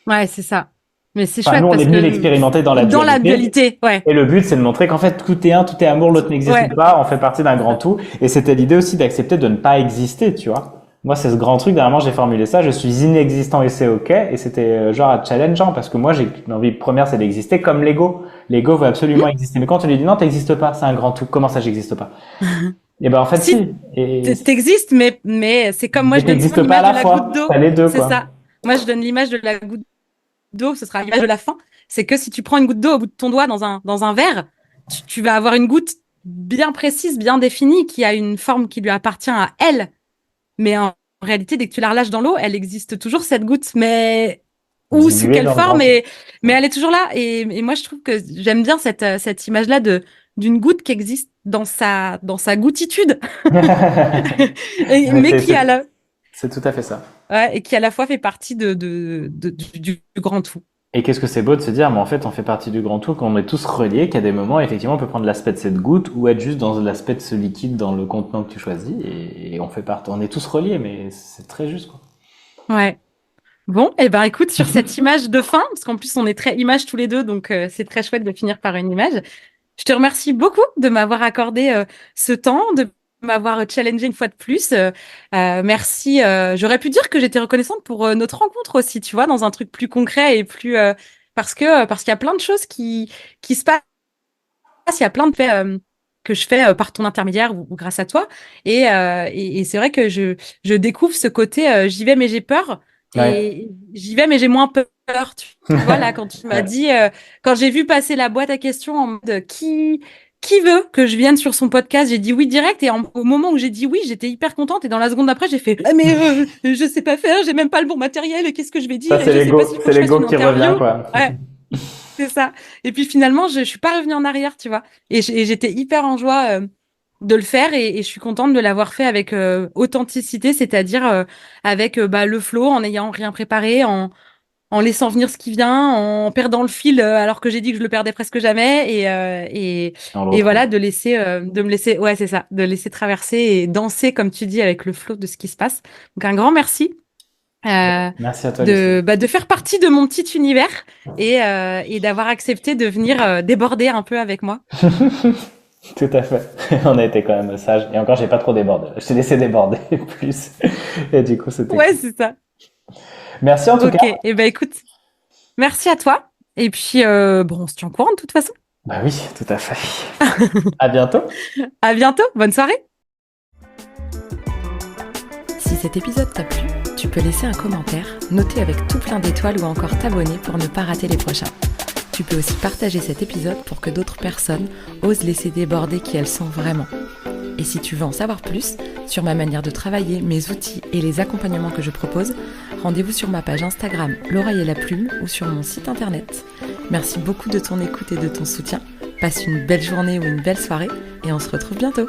Ouais, c'est ça. Mais c'est Enfin, nous, chouette on est parce venu que l'expérimenter dans la dans la dualité. dualité, ouais, Et le but, c'est de montrer qu'en fait, tout est un, tout est amour, l'autre n'existe ouais, pas, on fait partie d'un c'est grand ça. tout. Et c'était l'idée aussi d'accepter de ne pas exister, tu vois. Moi, c'est ce grand truc, dernièrement, j'ai formulé ça, je suis inexistant et c'est ok. Et c'était genre challengeant parce que moi, j'ai l'envie première, c'est d'exister comme l'ego. L'ego veut absolument exister. Mais quand on lui dit non, t'existes pas, c'est un grand tout. Comment ça, j'existe pas? Et ben, en fait, Si si. Et, t'existes, mais c'est comme moi, mais je donne souvent t'existes pas à l'image de la la goutte fois. d'eau. T'as les deux, C'est quoi. ça. Moi, je donne l'image de la goutte d'eau, ce sera l'image de la fin. C'est que si tu prends une goutte d'eau au bout de ton doigt dans un verre, tu vas avoir une goutte bien précise, bien définie, qui a une forme qui lui appartient à elle. Mais en réalité, dès que tu la relâches dans l'eau, elle existe toujours, cette goutte, mais ou sous Dilué quelle dans le forme, grand tout. mais elle est toujours là. Et moi, je trouve que j'aime bien cette image-là d'une goutte qui existe dans sa goutitude, Mais mais qui a c'est tout à fait ça. ouais, et qui à la fois fait partie du grand tout. Et qu'est-ce que c'est beau de se dire, mais en fait, on fait partie du grand tout, qu'on est tous reliés, qu'à des moments, effectivement, on peut prendre l'aspect de cette goutte ou être juste dans l'aspect de ce liquide dans le contenant que tu choisis, et on fait partie, on est tous reliés, mais c'est très juste, quoi. Ouais. Bon, et ben écoute, sur cette image de fin, parce qu'en plus on est très images tous les deux, donc c'est très chouette de finir par une image. Je te remercie beaucoup de m'avoir accordé ce temps, de m'avoir challengé une fois de plus. Merci. J'aurais pu dire que j'étais reconnaissante pour notre rencontre aussi, tu vois, dans un truc plus concret et plus parce qu'il y a plein de choses qui se passent. Il y a plein de faits que je fais par ton intermédiaire ou grâce à toi. Et c'est vrai que je découvre ce côté j'y vais mais j'ai peur. Ouais. Et j'y vais mais j'ai moins peur. Tu vois, là, quand tu m'as Ouais. dit, quand j'ai vu passer la boîte à questions en mode qui veut que je vienne sur son podcast, j'ai dit oui direct. Et au moment où j'ai dit oui, j'étais hyper contente. Et dans la seconde d'après, j'ai fait ah, mais je sais pas faire, j'ai même pas le bon matériel. Et qu'est-ce que je vais Ça, dire? Et je sais pas si il faut c'est que je fasse l'ego une qui revient, interview. quoi. Ouais. C'est ça. Et puis finalement, je suis pas revenue en arrière, tu vois. Et j'étais hyper en joie de le faire et je suis contente de l'avoir fait avec authenticité, c'est-à-dire avec bah, le flow, en n'ayant rien préparé, en laissant venir ce qui vient, en perdant le fil alors que j'ai dit que je le perdais presque jamais On le et retrouve. voilà de me laisser ouais c'est ça, de laisser traverser et danser comme tu dis avec le flow de ce qui se passe. Donc un grand merci Merci à toi, Lucie. de faire partie de mon petit univers et d'avoir accepté de venir déborder un peu avec moi. Tout à fait. On a été quand même sage. Et encore, j'ai pas trop débordé. Je t'ai laissé déborder plus. Et du coup, c'était Ouais, cool. c'est ça. Merci en tout cas. Ok, et ben écoute, merci à toi. Et puis, bon, on se tient au courant de toute façon. Bah oui, tout à fait. À bientôt. À bientôt, bonne soirée. Si cet épisode t'a plu, tu peux laisser un commentaire, noter avec tout plein d'étoiles ou encore t'abonner pour ne pas rater les prochains. Tu peux aussi partager cet épisode pour que d'autres personnes osent laisser déborder qui elles sont vraiment. Et si tu veux en savoir plus sur ma manière de travailler, mes outils et les accompagnements que je propose, rendez-vous sur ma page Instagram L'Oreille et la Plume ou sur mon site internet. Merci beaucoup de ton écoute et de ton soutien. Passe une belle journée ou une belle soirée et on se retrouve bientôt.